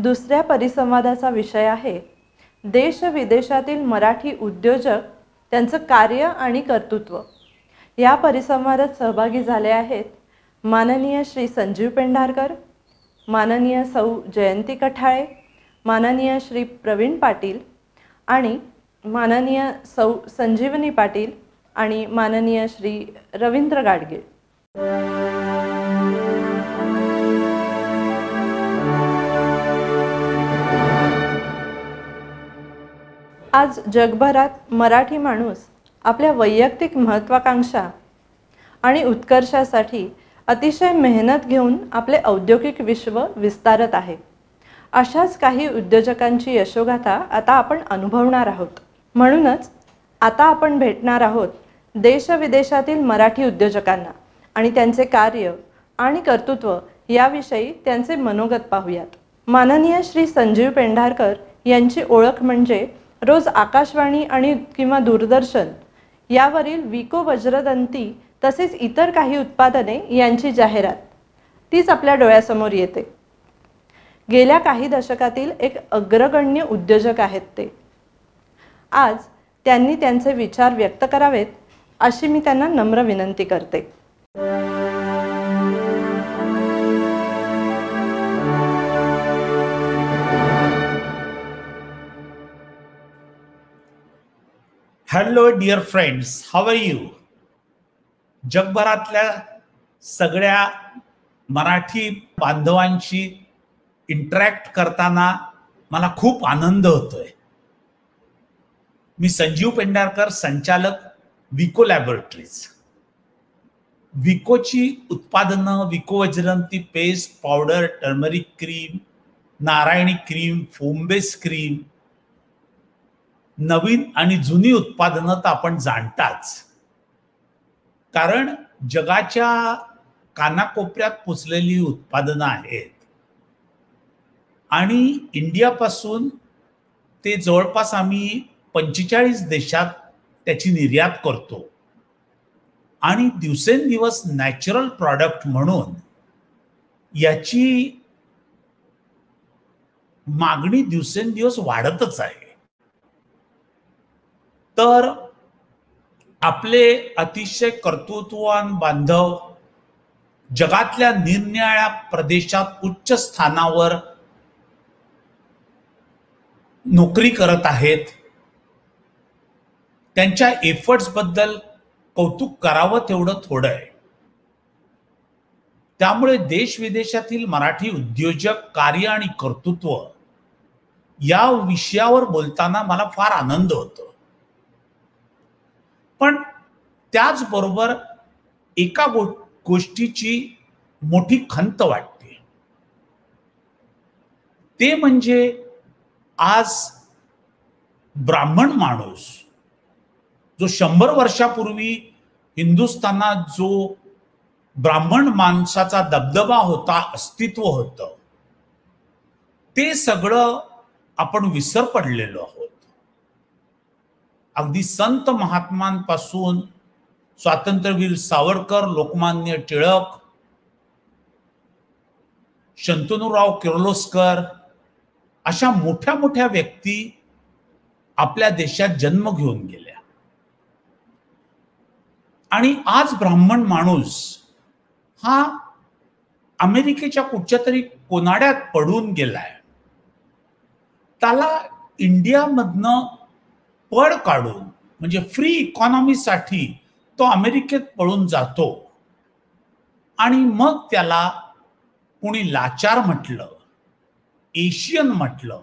दुसऱ्या परिसंवादाचा विषय आहे देश विदेशातील मराठी उद्योजक, त्यांचं कार्य आणि कर्तृत्व। या परिसंवादात सहभागी झाले आहेत माननीय श्री संजीव पेंढारकर, माननीय सौ जयंती कठाळे, माननीय श्री प्रवीण पाटील आणि माननीय सौ संजीवनी पाटील आणि माननीय श्री रवींद्र गाडगीळ। आज जगभरात मराठी माणूस आपल्या वैयक्तिक महत्त्वाकांक्षा आणि उत्कर्षासाठी अतिशय मेहनत घेऊन आपले औद्योगिक विश्व विस्तारत आहे। अशाच काही उद्योजकांची यशोगाथा आता आपण अनुभवणार आहोत। म्हणूनच आता आपण भेटणार आहोत देश विदेशातील मराठी उद्योजकांना आणि त्यांचे कार्य आणि कर्तृत्व याविषयी त्यांचे मनोगत पाहूयात। माननीय श्री संजीव पेंढारकर यांची ओळख म्हणजे रोज आकाशवाणी आणि किंवा दूरदर्शन यावरील विको वज्रदंती तसेच इतर काही उत्पादने यांची जाहिरात तीच आपल्या डोळ्यासमोर येते। गेल्या काही दशकातील एक अग्रगण्य उद्योजक आहेत ते। आज त्यांनी त्यांचे विचार व्यक्त करावेत अशी मी त्यांना नम्र विनंती करते। Hello dear friends, how are you? जगभरातल्या सगळ्या मराठी बांधवांशी इंटरॅक्ट करताना मला खूप आनंद होतोय। मी संजीव पेंढारकर, संचालक विको लॅबोरेटरीज। विकोची उत्पादनं Vicco Vajradanti paste, powder, turmeric cream, Narayani cream, foam base cream, नवीन आणि जुनी उत्पादनं तर आपण जाणताच, कारण जगाच्या कानाकोपऱ्यात पोचलेली उत्पादनं आहेत आणि इंडियापासून ते जवळपास आम्ही 45 देशात त्याची निर्यात करतो आणि दिवसेंदिवस नॅचरल प्रॉडक्ट म्हणून याची मागणी दिवसेंदिवस वाढतच आहे। तर आपले अतिशय कर्तृत्ववान बांधव जगातल्या निरनिराळ्या प्रदेशात उच्च स्थानावर नोकरी करत आहेत। त्यांच्या एफर्ट्स बद्दल कौतुक करावं तेवढं थोडं आहे। त्यामुळे देश विदेशातील मराठी उद्योजक, कार्य आणि कर्तृत्व या विषयावर बोलताना मला फार आनंद होतो। पण त्याचबरोबर एका गोष्टीची मोठी खंत वाटते, ते म्हणजे आज ब्राह्मण माणूस जो 100 वर्षापूर्वी हिंदुस्थानात जो ब्राह्मण माणसाचा दबदबा होता, अस्तित्व होतं, ते सगळं आपण विसर पडलेलो आहोत। अगदी संत महात्मांपासून स्वातंत्र्यवीर सावरकर, लोकमान्य टिळक, शंतनुराव किर्लोस्कर अशा मोठ्या मोठ्या व्यक्ती आपल्या देशात जन्म घेऊन गेल्या आणि आज ब्राह्मण माणूस हा अमेरिकेच्या कुठच्या तरी कोनाड्यात पडून गेलाय। त्याला इंडियामधनं पळ काढून म्हणजे फ्री इकॉनॉमीसाठी तो अमेरिकेत पळून जातो आणि मग त्याला कोणी लाचार म्हटलं, एशियन म्हटलं,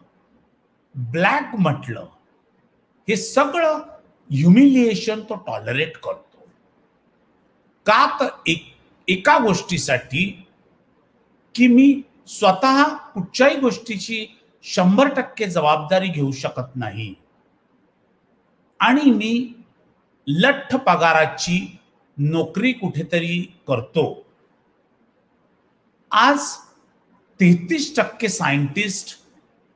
ब्लॅक म्हटलं, हे सगळं ह्युमिलिएशन तो टॉलरेट करतो। का तर एका गोष्टीसाठी की मी स्वतः कुठच्याही गोष्टीची 100% जबाबदारी घेऊ शकत नाही आणि मी लठ्ठ पगाराची नोकरी कुठेतरी करतो। आज 33% सायंटिस्ट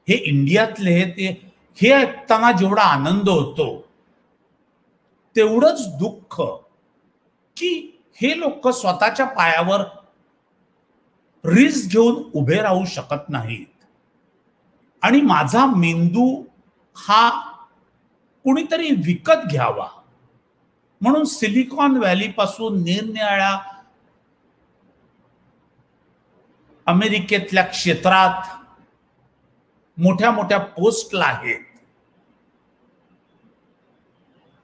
हे इंडियातले आहेत। हे ऐकताना जेवढा आनंद होतो तेवढंच दुःख की हे लोक स्वतःच्या पायावर रिस्क घेऊन उभे राहू शकत नाहीत। आणि माझा मेंदू हा कुणीतरी विकत घ्यावा म्हणून सिलिकॉन व्हॅली पासून निरनिराळ्या अमेरिकेतल्या क्षेत्रात मोठ्या मोठ्या पोस्टला आहेत.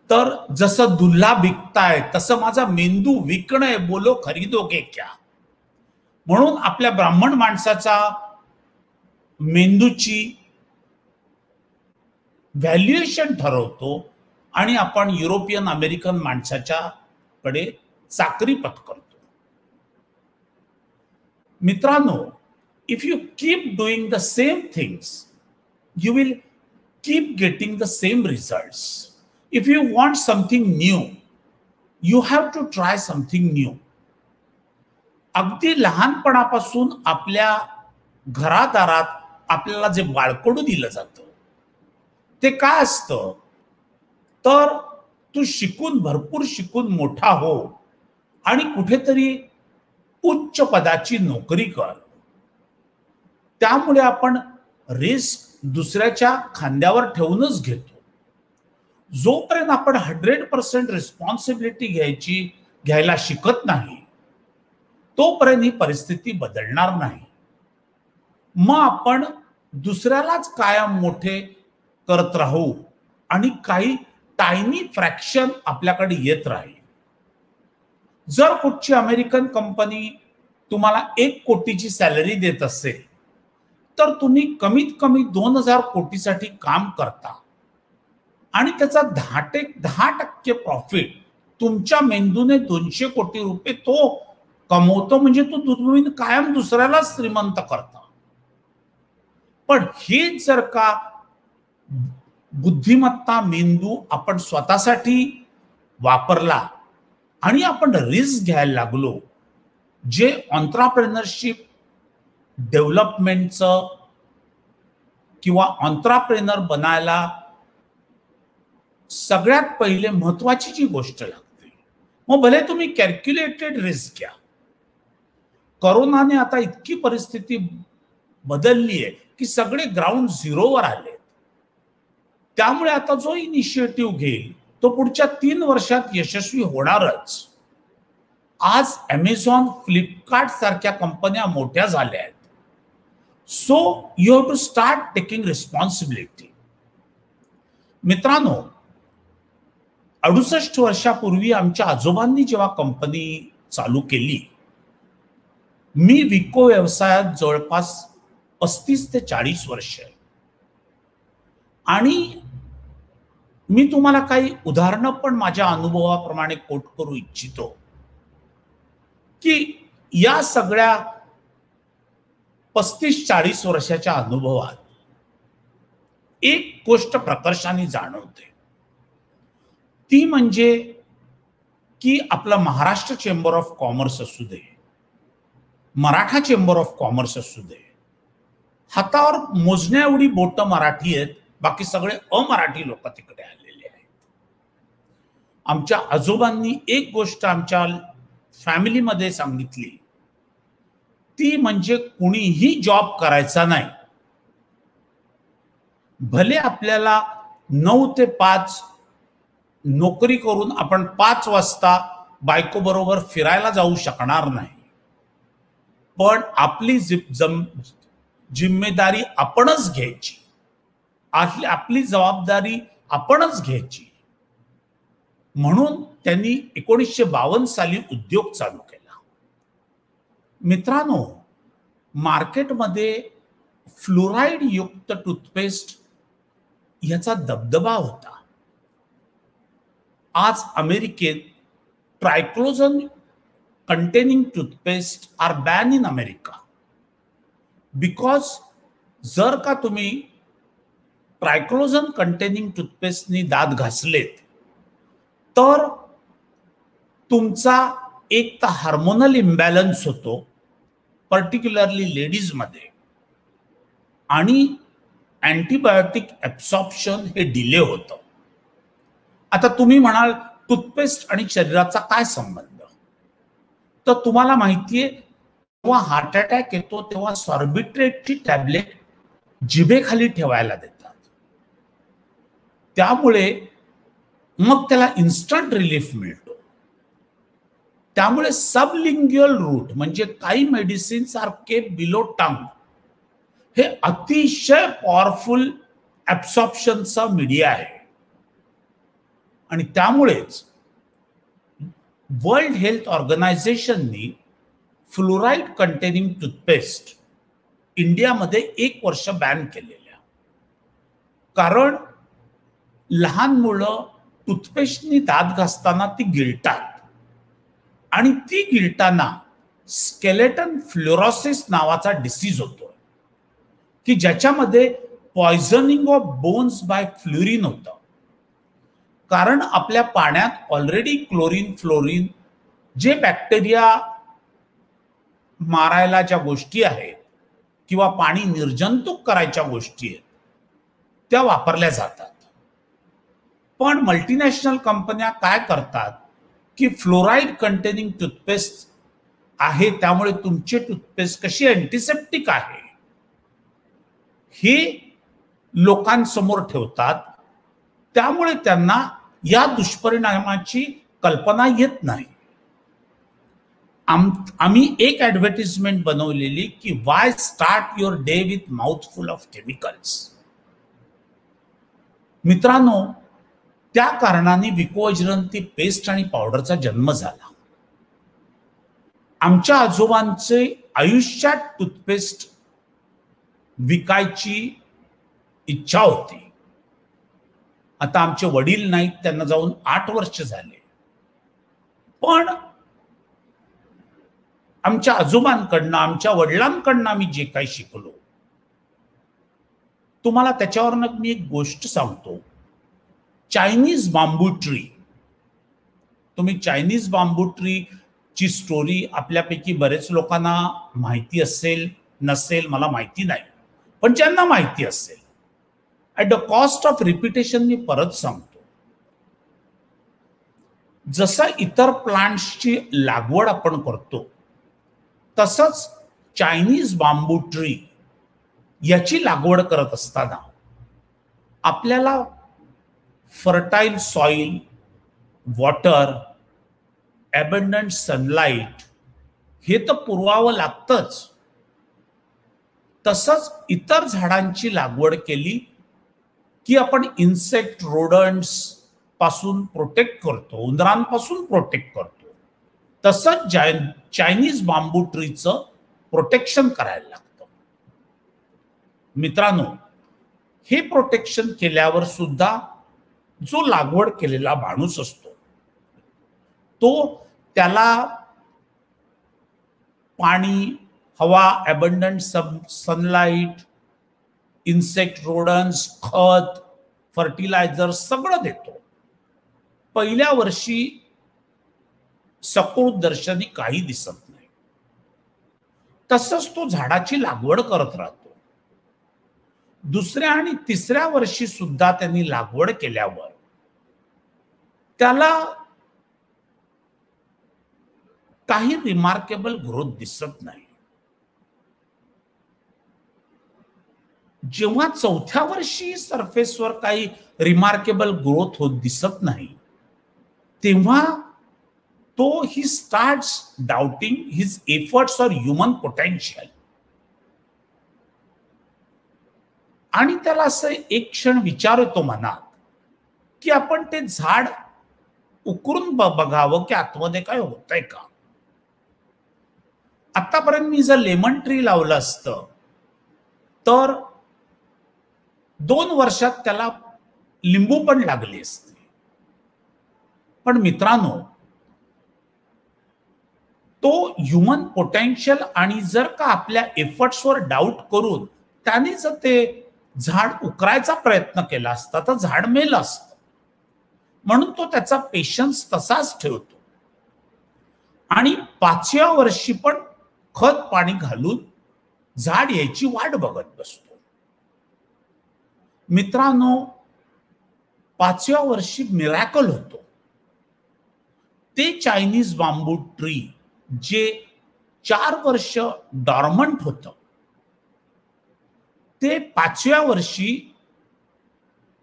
तर जसं दुल्हा विकताय तसं माझा मेंदू विकणय, बोलो खरीदोगे क्या. म्हणून आपल्या ब्राह्मण माणसाचा मेंदूची व्हॅल्युएशन ठरवतो आणि आपण युरोपियन अमेरिकन माणसाच्या कडे चाकरी पत्करतो. मित्रांनो, if you keep doing the same things, you will keep getting the same results. If you want something new, you have to try something new. अगदी लहानपणापासून आपल्या घरादारात आपल्याला जे बाळकडू दिलं जातं ते काय असतं, तर तू शिकून, भरपूर शिकून मोठा हो आणि कुठेतरी उच्च पदाची नोकरी कर. त्यामुळे आपण रिस्क दुसऱ्याच्या खांद्यावर ठेवूनच घेतो. जोपर्यंत आपण 100% रिस्पॉन्सिबिलिटी घ्यायला शिकत नाही तोपर्यंत ही परिस्थिती बदलणार नाही. मग आपण दुसऱ्यालाच कायम मोठे करत राहू आणि काही टायनी फ्रॅक्शन आपल्याकडे येत राहील. जर कुठची अमेरिकन कंपनी तुम्हाला 1 कोटीची सॅलरी देत असेल तर तुम्ही कमीत कमी 2000 कोटीसाठी काम करता आणि त्याचा 10% प्रॉफिट तुमच्या मेंदूने 200 कोटी रुपये तो कमवतो. म्हणजे तो तुम्ही कायम दुसऱ्याला श्रीमंत करता. पण हे जर का बुद्धिमत्ता मेंदू आपण स्वतःसाठी वापरला आणि आपण रिस्क घ्यायला लागलो, जे एंटरप्रेन्योरशिप डेव्हलपमेंटचं किंवा एंटरप्रेन्योर बनायला सगळ्यात पहिले महत्वाची जी गोष्ट लागते, मग भले तुम्ही कॅल्क्युलेटेड रिस्क घ्या. कोरोनाने आता इतकी परिस्थिती बदलली आहे की सगळे ग्राउंड झिरोवर आले. त्यामुळे आता जो इनिशिएटिव्ह घेईल तो पुढच्या 3 वर्षात यशस्वी होणारच. आज अमेझॉन, फ्लिपकार्ट सारख्या कंपन्या मोठ्या झाल्या आहेत. So you have to start taking responsibility. मित्रांनो, 68 वर्षापूर्वी आमच्या आजोबांनी जेव्हा कंपनी चालू केली, मी विको व्यवसायात जवळपास 35 ते 40 वर्ष आहे. आणि मी तुम्हाला काही उदाहरणं पण माझ्या अनुभवाप्रमाणे कोट करू इच्छितो की या सगळ्या 35-40 वर्षाच्या अनुभवात एक गोष्ट प्रकर्षाने जाणवते. ती म्हणजे की आपला महाराष्ट्र चेंबर ऑफ कॉमर्स असू दे, मराठा चेंबर ऑफ कॉमर्स असू दे, हातावर मोजण्या एवढी बोटं मराठी आहेत, बाकी सगळे अमराठी लोक तिकडे आलेले आहेत. आमच्या आजोबांनी एक गोष्ट आमच्या फॅमिलीमध्ये सांगितली, ती म्हणजे कुणीही जॉब करायचा नाही. भले आपल्याला 9 ते 5 नोकरी करून आपण 5 वाजता बायको बरोबर फिरायला जाऊ शकणार नाही, पण आपली जिम्मेदारी आपणच घ्यायची, आपली जबाबदारी आपणच घ्यायची. म्हणून त्यांनी 1952 साली उद्योग चालू केला. मित्रांनो, मार्केटमध्ये फ्लोराईड युक्त टूथपेस्ट याचा दबदबा होता. आज अमेरिकेत triclosan containing toothpaste are ban in America. Because जर का तुम्ही ट्रायक्लोजन कंटेनिंग टूथपेस्टनी दात घासलेत तर तुमचा एक तर हार्मोनल इम्बॅलन्स होतो, पर्टिक्युलरली लेडीज मध्ये, आणि अँटीबायोटिक ॲब्सॉर्प्शन हे डिले होतं. आता तुम्ही म्हणाल टूथपेस्ट आणि शरीराचा काय संबंध? तर तुम्हाला माहितीये, जेव्हा हार्ट अटॅक येतो तेव्हा सॉर्बिट्रेटची टॅबलेट जिभेखाली ठेवायला देतात. त्यामुळे मग त्याला इन्स्टंट रिलीफ मिळतो. त्यामुळे सबलिंग्युअल रूट म्हणजे काही medicines are kept below tongue हे अतिशय पॉवरफुल ऍब्सॉर्प्शनचा मीडिया आहे. आणि त्यामुळेच वर्ल्ड हेल्थ ऑर्गनायझेशननी फ्लोराईड कंटेनिंग टूथपेस्ट इंडियामध्ये 1 वर्ष बॅन केलेल्या. कारण लहान मुलं टूथपेस्टनी दात घासताना ती गिळतात आणि ती गिळताना स्केलेटन फ्लोरोसिस नावाचा डिसीज होतो की ज्याच्यामध्ये poisoning of bones by fluorine होतं. कारण आपल्या पाण्यात ऑलरेडी क्लोरीन फ्लोरीन जे बॅक्टेरिया मारायला ज्या गोष्टी आहेत किंवा पाणी निर्जंतुक करायच्या गोष्टी आहेत त्या वापरल्या जातात. पण मल्टीनॅशनल कंपन्या काय करतात की फ्लोराईड कंटेनिंग टूथपेस्ट आहे त्यामुळे तुमची टूथपेस्ट कशी अँटीसेप्टिक आहे हे लोकांसमोर ठेवतात. त्यामुळे त्यांना या दुष्परिणामाची कल्पना येत नाही. आम्ही एक ॲडव्हर्टिजमेंट बनवलेली की Y start your day with mouthful of chemicals. मित्रांनो, त्या कारणाने विकोअजरंती पेस्ट आणि पावडरचा जन्म झाला. आमच्या आजोबांचे आयुष्यात टूथपेस्ट विकायची इच्छा होती. आता आमचे वडील नाहीत, त्यांना जाऊन 8 वर्ष झाले. पण आमच्या आजोबांकडनं आमच्या वडिलांकडनं आम्ही जे काही शिकलो तुम्हाला त्याच्यावरनं मी एक गोष्ट सांगतो. चायनीज बांबू ट्री. तुम्ही चायनीज बांबू ट्री ची स्टोरी आपल्यापैकी बरेच लोकांना माहिती असेल नसेल मला माहिती नाही, पण ज्यांना माहिती असेल at the cost of repetition मी परत सांगतो. जसं इतर प्लांट्सची लागवड आपण करतो तसंच चायनीज बांबू ट्री याची लागवड करत असताना आपल्याला फर्टाईल सॉइल, वॉटर, ॲबंडंट सनलाईट हे तर पुरवावं लागतंच. तसंच इतर झाडांची लागवड केली की आपण इन्सेक्ट रोडंट्स पासून प्रोटेक्ट करतो, उंदरांपासून प्रोटेक्ट करतो. तसंच चायनीज बांबू ट्रीचं प्रोटेक्शन करायला लागतं. मित्रांनो, हे प्रोटेक्शन केल्यावर सुद्धा जो लागवड केलेला माणूस असतो तो त्याला पाणी, हवा, ॲबंडंट सनलाईट, इन्सेक्ट रोडन्स, खत, फर्टिलायझर सगळं देतो. पहिल्या वर्षी सकृत दर्शनी काही दिसत नाही. तसंच तो झाडाची लागवड करत राहतो. दुसऱ्या आणि तिसऱ्या वर्षी सुद्धा त्यांनी लागवड केल्यावर त्याला काही रिमार्केबल ग्रोथ दिसत नाही. जेव्हा चौथ्या वर्षी सरफेसवर काही रिमार्केबल ग्रोथ होत दिसत नाही तेव्हा तो he starts doubting his efforts or human potential. आणि त्याला असं एक क्षण विचार येतो मनात की आपण ते झाड उकरून बघावं की आतमध्ये काय होतंय का. आतापर्यंत मी जर लेमन ट्री लावलं असतं तर 2 वर्षात त्याला लिंबू पण लागली असते. पण मित्रांनो, तो ह्युमन पोटेन्शियल आणि जर का आपल्या एफर्ट्सवर डाऊट करून त्याने जर ते झाड उकरायचा प्रयत्न केला असता तर झाड मेलं असतं. म्हणून तो त्याचा पेशन्स तसाच ठेवतो आणि 5व्या वर्षी पण खत पाणी घालून झाड यायची वाट बघत बसतो. मित्रांनो, 5व्या वर्षी मिरॅकल होतो. ते चायनीज बांबू ट्री जे 4 वर्ष डॉर्मंट होतं ते 5व्या वर्षी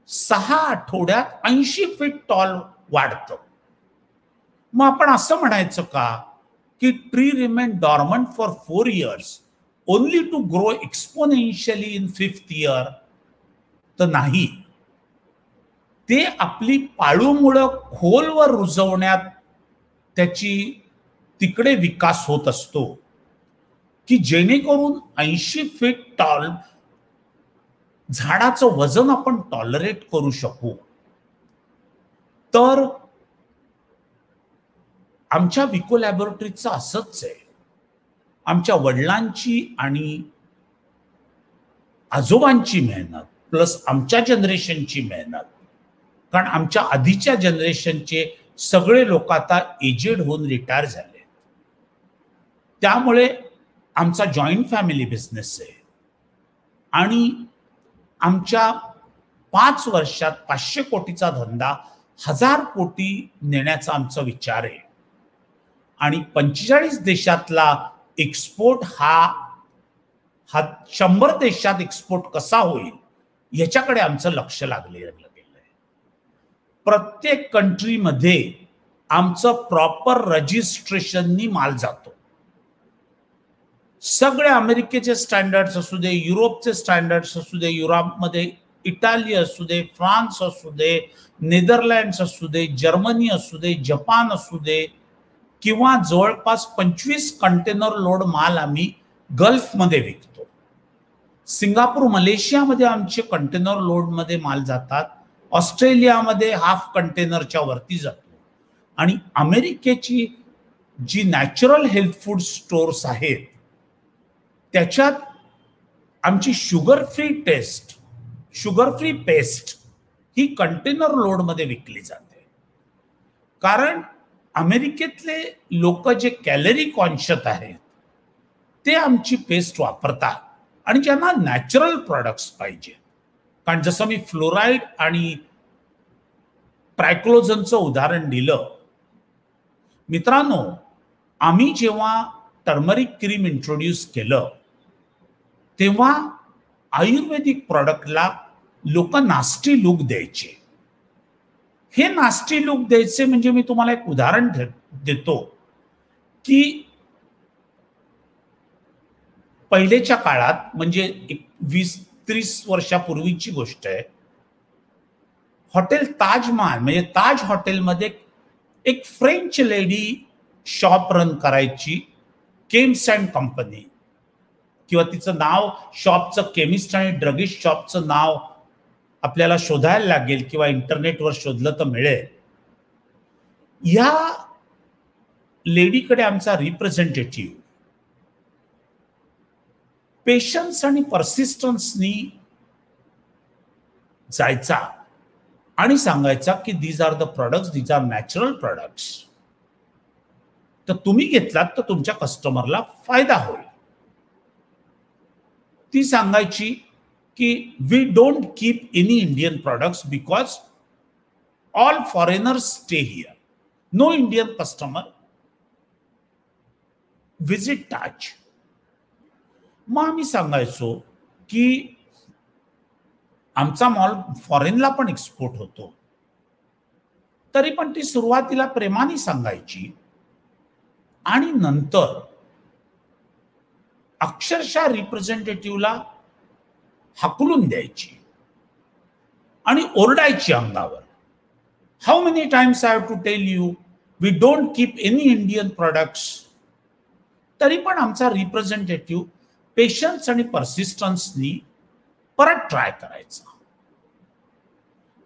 6 आठवड्यात 80 फीट टॉल वाढतं. मग आपण असं म्हणायचं का की tree remain dormant for 4 years only to grow exponentially in 5th year? तर नाही. ते आपली पाळूमुळं खोलवर रुजवण्यात त्याची तिकडे विकास होत असतो की जेणेकरून 80 फीट टॉल झाडाचं वजन आपण टॉलरेट करू शकू. तर आमच्या विको लॅबोरेटरीचं असंच आहे. आमच्या वडिलांची आणि आजोबांची मेहनत प्लस आमच्या जनरेशनची मेहनत, कारण आमच्या आधीच्या जनरेशनचे सगळे लोक आता एजेड होऊन रिटायर झाले, त्यामुळे आमचा जॉईंट फॅमिली बिझनेस आहे आणि आमच्या 5 वर्षात 500 कोटीचा धंदा 1000 कोटी नेण्याचा आमचा विचार आहे आणि 45 देशातला एक्सपोर्ट हा 100 देशात एक्सपोर्ट कसा होईल याच्याकडे आमचं लक्ष लागलेलं आहे. प्रत्येक कंट्रीमध्ये आमचं प्रॉपर रजिस्ट्रेशननी माल जातो. सगळे अमेरिकेचे स्टँडर्ड्स असू दे, युरोपचे स्टँडर्ड्स असू दे, युरोपमध्ये इटाली असू दे, फ्रान्स असू दे, नेदरलँड्स असू दे, जर्मनी असू दे, जपान असू दे, किंवा जवळपास 25 कंटेनर लोड माल आम्ही गल्फमध्ये विकतो. सिंगापूर, मलेशियामध्ये आमचे कंटेनर लोडमध्ये माल जातात. ऑस्ट्रेलियामध्ये हाफ कंटेनरच्या वरती जातो. आणि अमेरिकेची जी नॅचरल हेल्थ फूड स्टोर्स आहेत त्याच्यात आमची शुगर फ्री पेस्ट ही कंटेनर लोडमध्ये विकली जाते. कारण अमेरिकेतले लोक जे कॅलरी कॉन्शियस आहेत ते आमची पेस्ट वापरतात आणि ज्यांना नॅचरल प्रोडक्ट्स पाहिजे. कारण जसं मी फ्लोराईड आणि ट्रायक्लोझनचं उदाहरण दिलं, मित्रांनो, आम्ही जेव्हा टर्मरिक क्रीम इंट्रोड्यूस केलं तेव्हा आयुर्वेदिक प्रोडक्टला लोक नास्टी लुक द्यायचे. हे नास्टी लुक द्यायचे म्हणजे मी तुम्हाला एक उदाहरण देतो की पहिलेच्या काळात, म्हणजे 20-30 वर्षापूर्वीची गोष्ट आहे, हॉटेल ताजमहाल म्हणजे ताज हॉटेलमध्ये एक फ्रेंच लेडी शॉप रन करायची, केम्स अँड कंपनी, किंवा तिचं नाव शॉपचं केमिस्ट आणि ड्रगिस्ट शॉपचं नाव आपल्याला शोधायला लागेल किंवा इंटरनेटवर शोधलं तर मिळेल. या लेडीकडे आमचा रिप्रेझेंटेटिव्ह पेशन्स आणि परसिस्टन्सनी जायचा आणि सांगायचा की these are the products, these are natural products, तर तुम्ही घेतलात तर तुमच्या कस्टमरला फायदा होईल. ती सांगायची की we don't keep any Indian products because all foreigners stay here, no Indian customer visit Taj. मग आम्ही सांगायचो की आमचा मॉल फॉरेनला पण एक्सपोर्ट होतो. तरी पण ती सुरुवातीला प्रेमाने सांगायची आणि नंतर अक्षरशः रिप्रेझेंटेटिव्हला हाकलून द्यायची आणि ओरडायची अंगावर. How many times I have to tell you we don't keep any Indian products. तरी पण आमचा रिप्रेझेंटेटिव्ह पेशन्स आणि परसिस्टन्सनी परत ट्राय करायचा.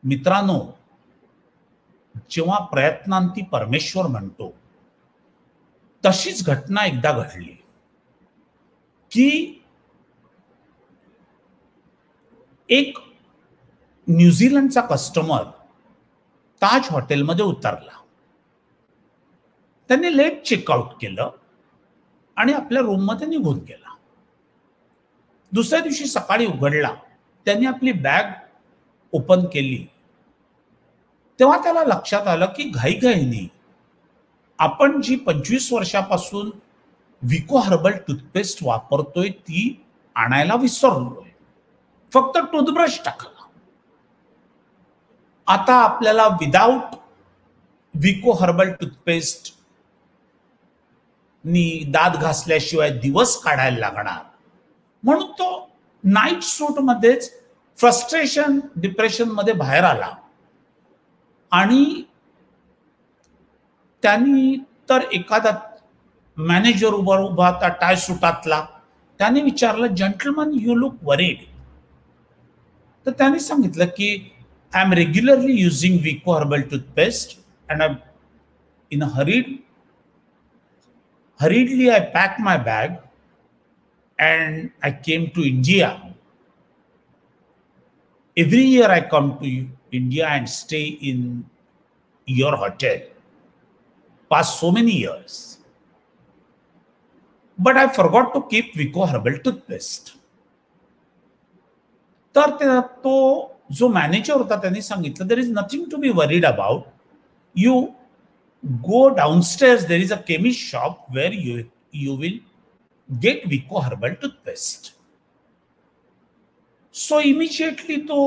मित्रांनो, जेव्हा प्रयत्नांती परमेश्वर म्हणतो तशीच घटना एकदा घडली की एक न्यूझीलंडचा कस्टमर ताज हॉटेलमध्ये उतरला. त्यांनी लेट चेकआउट केलं आणि आपल्या रूममध्ये निघून गेला. दुसऱ्या दिवशी सकाळी उघडला, त्यांनी आपली बॅग ओपन केली तेव्हा त्याला लक्षात आलं की घाईघाईने आपण जी 25 वर्षापासून विको हर्बल टूथपेस्ट वापरतोय ती आणायला विसरलोय. फक्त टूथब्रश टाकला. आता आपल्याला विदाउट विको हर्बल टूथपेस्ट नी दात घासल्याशिवाय दिवस काढायला लागणार. म्हणून तो नाईट सूट मध्येच फ्रस्ट्रेशन डिप्रेशन मध्ये बाहेर आला आणि त्यांनी तर एखादा मॅनेजर उभा होता टाय सुटातला, त्याने विचारलं, जेंटलमन यू लुक वरीड. तर त्यांनी सांगितलं की आय एम रेग्युलरली युजिंग विको herbal toothpaste and I in hurriedly I packed my bag and I came to India. Every year I come to India and stay in your hotel. Past so many years. But I forgot to keep Vico herbal toothpaste. तर तो जो manager होता त्यांनी सांगितलं, there is nothing to be worried about. You go downstairs, there is a chemist shop where you will get Vico herbal toothpaste. So immediately तो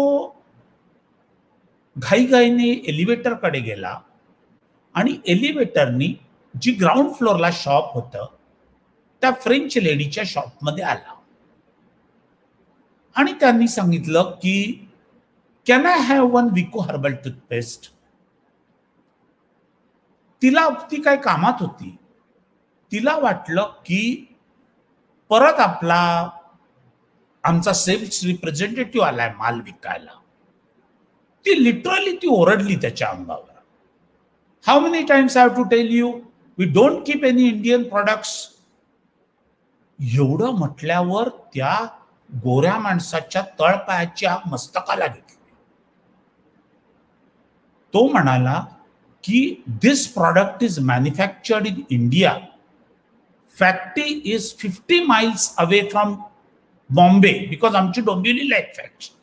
घाईघाईने elevator कडे गेला आणि एलिव्हेटरनी जी ग्राउंड फ्लोअरला शॉप होतं त्या फ्रेंच लेडीच्या शॉपमध्ये आला आणि त्यांनी सांगितलं की कॅन आय हॅव वन विको हर्बल टूथपेस्ट. तिला ती काय कामात होती, तिला वाटलं की परत आमचा सेल्स रिप्रेझेंटेटिव्ह आलाय माल विकायला. ती लिटरली ती ओरडली त्याच्या अंगावर. How many times I have to tell you we don't keep any Indian products. एवढं म्हटल्यावर त्या गोऱ्या माणसाच्या तळपायाची आग मस्तकाला घेतली. तो म्हणाला की this product is manufactured in India. Factory is 50 miles away from Bombay because आमची डोंबिवलीला एक factory.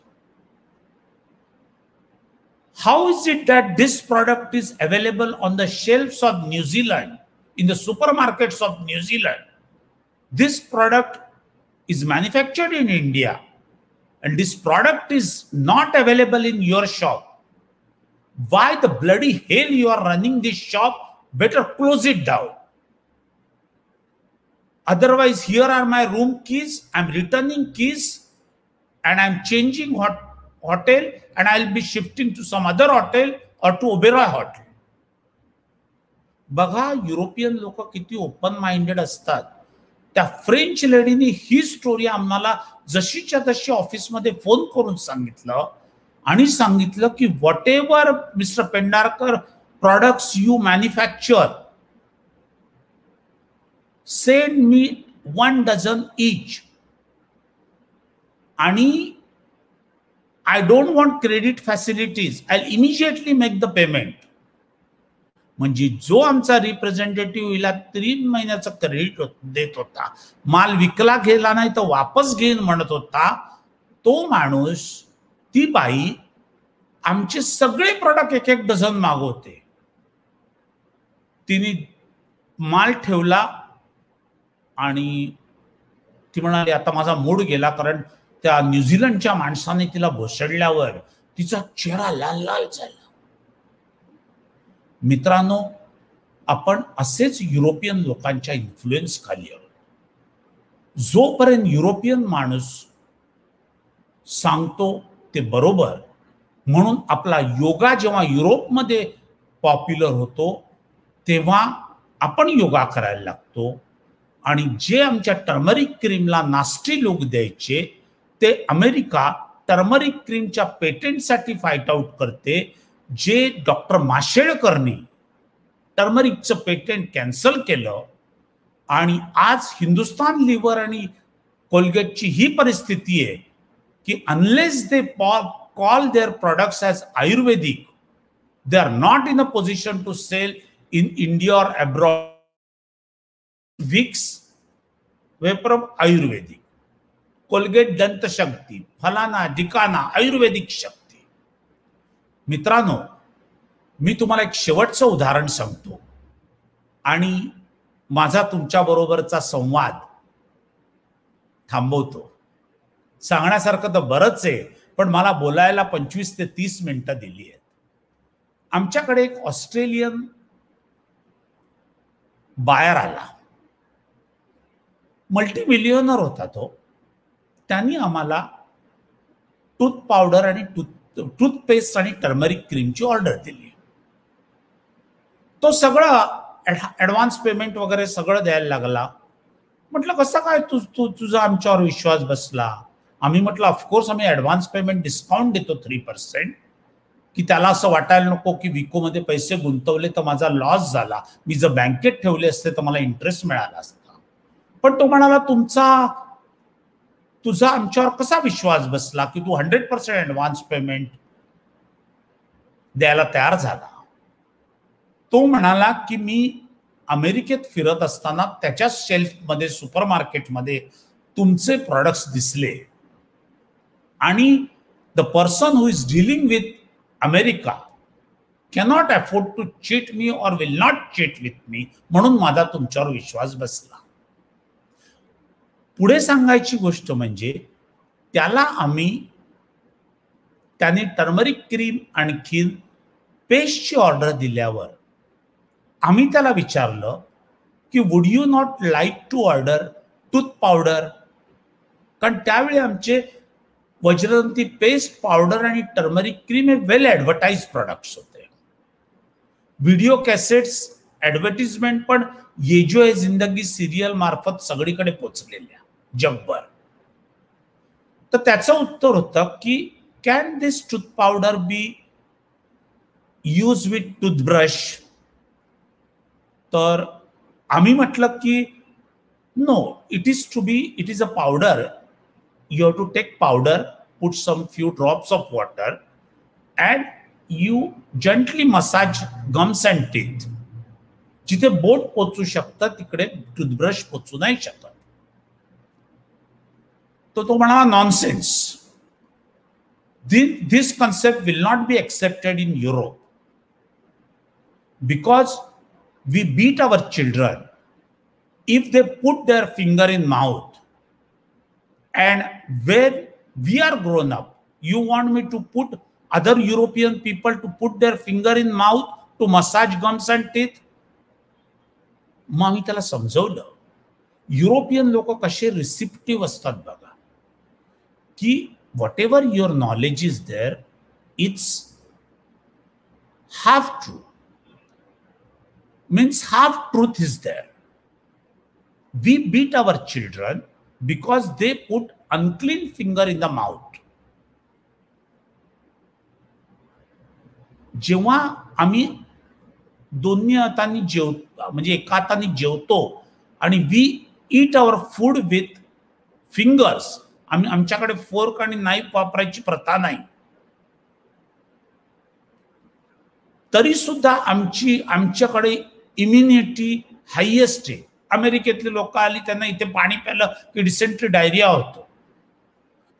How is it that this product is available on the shelves of New Zealand, in the supermarkets of New Zealand? This product is manufactured in India and this product is not available in your shop. Why the bloody hell you are running this shop? Better close it down. Otherwise, here are my room keys. I'm returning keys and I'm changing hotel and I'll be shifting to some other hotel or to Oberoi hotel. बघा European लोक किती open minded असतात. त्या French लेडीने ही story आम्हाला जशीच्या तशी ऑफिसमध्ये phone करून सांगितलं आणि सांगितलं की what ever mister Pendharkar products you manufacture, send me 1 dozen each आणि I don't want credit facilities, I immediately make the payment. म्हणजे जो आमचा रिप्रेझेंटेटिव्ह हिला 3 महिन्याचं क्रेडिट देत होता, माल विकला गेला नाही तर वापस घेईन म्हणत होता, तो माणूस, ती बाई आमचे सगळे प्रोडक्ट 1 डझन मागवते. तिने माल ठेवला आणि ती म्हणाली आता माझा मूड गेला, कारण त्या न्यूझीलंडच्या माणसाने तिला भोसडल्यावर तिचा चेहरा लाल लाल झाला. मित्रांनो, आपण असेच युरोपियन लोकांच्या इन्फ्लुएन्स खाली आहोत. जोपर्यंत युरोपियन माणूस सांगतो ते बरोबर, म्हणून आपला योगा जेव्हा युरोपमध्ये पॉप्युलर होतो तेव्हा आपण योगा करायला लागतो. आणि जे आमच्या टर्मरिक क्रीमला नास्टी लुक द्यायचे ते अमेरिका टर्मरिक क्रीमच्या पेटंटसाठी फाईट आउट करते. जे डॉक्टर माशेळकरनी टर्मरिकचं पेटंट कॅन्सल केलं आणि आज हिंदुस्तान लिव्हर आणि कोलगेटची ही परिस्थिती आहे की unless they call their products as Ayurvedic, they are not in a position to sell in India और abroad. Vicks vapour Ayurvedic, Colgate Dantshakti, फलाना ढिकाना आयुर्वेदिक शक्ती. मित्रांनो, मी तुम्हाला एक शेवटचं उदाहरण सांगतो आणि माझा तुमच्या बरोबरचा संवाद थांबवतो. सांगण्यासारखं तर बरंच आहे, पण मला बोलायला 25 ते 30 मिनिटं दिली आहेत. आमच्याकडे एक ऑस्ट्रेलियन बायर आला, मल्टीमिलियनर होता तो. त्यांनी आम्हाला टूथ पावडर आणि टूथपेस्ट आणि टर्मरिक क्रीमची ऑर्डर दिली. तो सगळं ऍडव्हान्स पेमेंट वगैरे सगळं द्यायला लागला. म्हटलं कसं काय तुझा आमच्यावर विश्वास बसला? आम्ही म्हटलं ऑफकोर्स आम्ही ऍडव्हान्स पेमेंट डिस्काउंट देतो 3%, की त्याला असं वाटायला नको की विकोमध्ये पैसे गुंतवले तर माझा लॉस झाला, मी जर बँकेत ठेवले असते तर मला इंटरेस्ट मिळाला असता. पण तो म्हणाला तुझा आमच्यावर कसा विश्वास बसला की तू 100% ऍडव्हान्स पेमेंट द्यायला तयार झाला? तो म्हणाला की मी अमेरिकेत फिरत असताना त्याच्या शेल्फमध्ये सुपरमार्केटमध्ये तुमचे प्रोडक्ट्स दिसले आणि the person who is dealing with America cannot afford to cheat me or will not cheat with me, म्हणून माझा तुमच्यावर विश्वास बसला. पुढे सांगायची गोष्ट म्हणजे त्याने टर्मरिक क्रीम आणखी पेस्टची ऑर्डर दिल्यावर आम्ही त्याला विचारलं की would you not like to order tooth powder, कारण त्यावेळी आमचे वज्रदंती पेस्ट, पावडर आणि टर्मरिक क्रीम हे वेल ॲडव्हर्टाइज प्रोडक्ट्स होते. व्हिडिओ कॅसेट्स ॲडव्हर्टिजमेंट पण ये जो है जिंदगी सिरियल मार्फत सगळीकडे पोचलेल्या जगभर. तर त्याचं उत्तर होतं की can this tooth powder be use with toothbrush? तर आम्ही म्हटलं की no, it is a powder. You have to take powder, put some few drops of water, and you gently massage gums and teeth. जिथे बोट पोचू शकतं तिकडे toothbrush पोचू नाही शकत. तो म्हणाला nonsense. This concept will not be accepted in Europe because we beat our children if they put their finger in mouth. And when we are grown up, you want me to put other European people to put their finger in mouth to massage gums and teeth? मग आम्ही त्याला समजवलं, European लोक कसे रिसिप्टिव्ह असतात बघा, की whatever your knowledge is there, it's half true, means half truth is there. We beat our children because they put unclean finger in the mouth. जेव्हा आम्ही दोन्ही हातांनी म्हणजे एका हाताने जेवतो आणि we eat our food with fingers, आमच्याकडे फोर्क आणि नाईफ वापरायची प्रथा नाही, तरी सुद्धा आमच्याकडे इम्युनिटी हायएस्ट आहे. अमेरिकेतले लोक आली, त्यांना इथे पाणी प्यायलं की डिसेंट्री डायरिया होतो.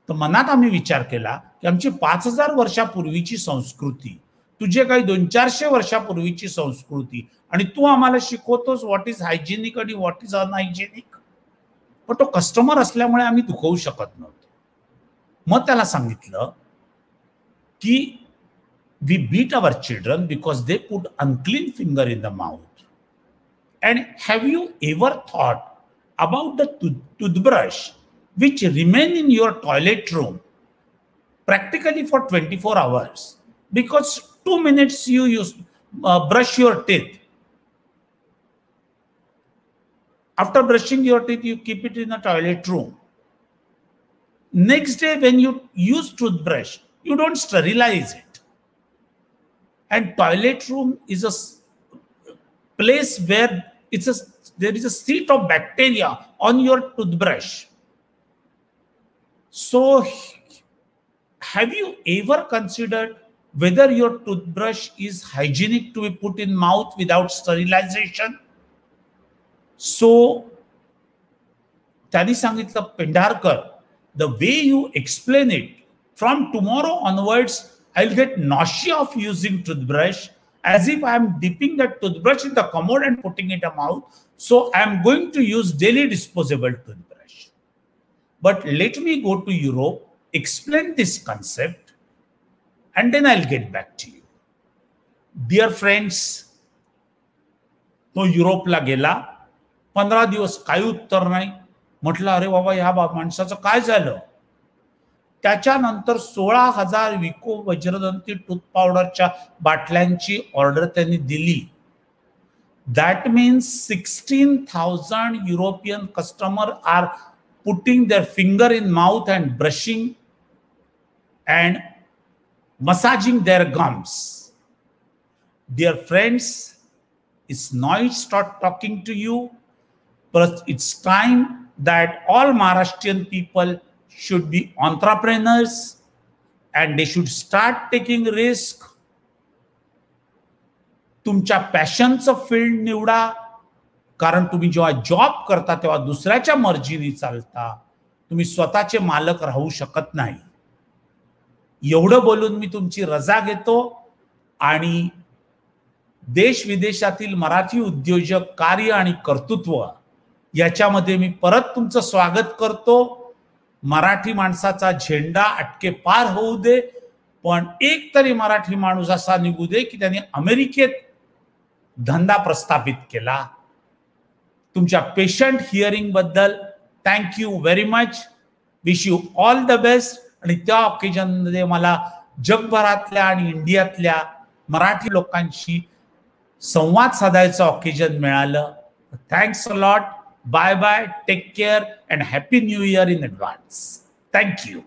तर मनात आम्ही विचार केला की आमची 5000 वर्षापूर्वीची संस्कृती, तुझे काही 200-400 वर्षापूर्वीची संस्कृती, आणि तू आम्हाला शिकवतोस व्हॉट इज हायजेनिक आणि व्हॉट इज अनहायजेनिक. पण तो कस्टमर असल्यामुळे आम्ही दुखवू शकत नव्हतो. मग त्याला सांगितलं की we beat our children because they put unclean finger in the mouth. And have you ever thought about the toothbrush which remain in your toilet room practically for 24 hours? Because 2 minutes you brush your teeth. After brushing your teeth, you keep it in a toilet room. Next day when you use toothbrush, you don't sterilize it. And toilet room is a place where there is a seat of bacteria on your toothbrush. So have you ever considered whether your toothbrush is hygienic to be put in mouth without sterilization? So त्यांनी सांगितलं, Pendharkar, the way you explain it, from tomorrow onwards I'll get nausea of using toothbrush, as if I am dipping that toothbrush in the commode and putting it in mouth. So I am going to use daily disposable toothbrush. But let me go to Europe, explain this concept, and then I'll get back to you. Dear friends, तो युरोपला गेला. 15 दिवस काही उत्तर नाही. म्हटलं अरे बाबा ह्या माणसाचं काय झालं. त्याच्यानंतर 16,000 विको वज्रदंती टूथ पावडरच्या बाटल्यांची ऑर्डर त्यांनी दिली. That means 16,000 European customers are putting their finger in mouth and brushing and massaging their gums. Dear friends, it's now start talking to you, but it's time that all Maharashtrian people should be entrepreneurs and they should start taking risk. तुमच्या पॅशनचं field निवडा, कारण तुम्ही जेव्हा job करता तेव्हा दुसऱ्याच्या मर्जीने चालता, तुम्ही स्वतःचे मालक राहू शकत नाही. एवढं बोलून मी तुमची रजा घेतो आणि देश विदेशातील मराठी उद्योजक कार्य आणि कर्तृत्व याच्यामध्ये मी परत तुमचं स्वागत करतो. मराठी माणसाचा झेंडा अटके पार होऊ दे, पण एक तरी मराठी माणूस असा निघू दे की त्यांनी अमेरिकेत धंदा प्रस्थापित केला. तुमच्या पेशंट हिअरिंग बद्दल thank you very much. Wish you all the best. आणि त्या ऑकेजनमध्ये मला जगभरातल्या आणि इंडियातल्या मराठी लोकांशी संवाद साधायचं ऑकेजन मिळालं. Thanks a lot. Bye bye. Take care and happy new year in advance. Thank you.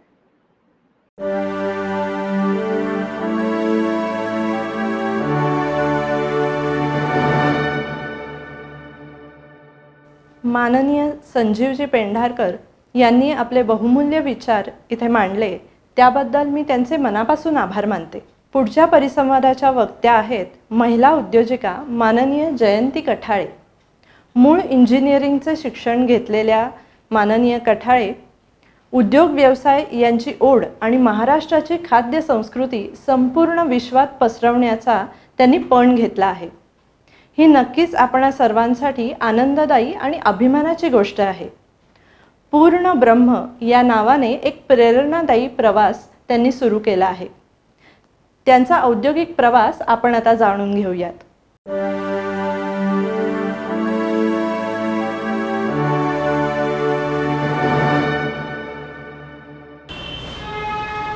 माननीय संजीवजी पेंढारकर यांनी आपले बहुमूल्य विचार इथे मांडले, त्याबद्दल मी त्यांचे मनापासून आभार मानते. पुढच्या परिसंवादाच्या वक्त्या आहेत महिला उद्योजिका माननीय जयंती कठाळे. मूळ इंजिनिअरिंगचे शिक्षण घेतलेल्या माननीय कठाळे उद्योग व्यवसाय यांची ओढ आणि महाराष्ट्राची खाद्य संस्कृती संपूर्ण विश्वात पसरवण्याचा त्यांनी पण घेतला आहे. ही नक्कीच आपणा सर्वांसाठी आनंददायी आणि अभिमानाची गोष्ट आहे. पूर्ण ब्रह्म या नावाने एक प्रेरणादायी प्रवास त्यांनी सुरू केला आहे. त्यांचा औद्योगिक प्रवास आपण आता जाणून घेऊयात.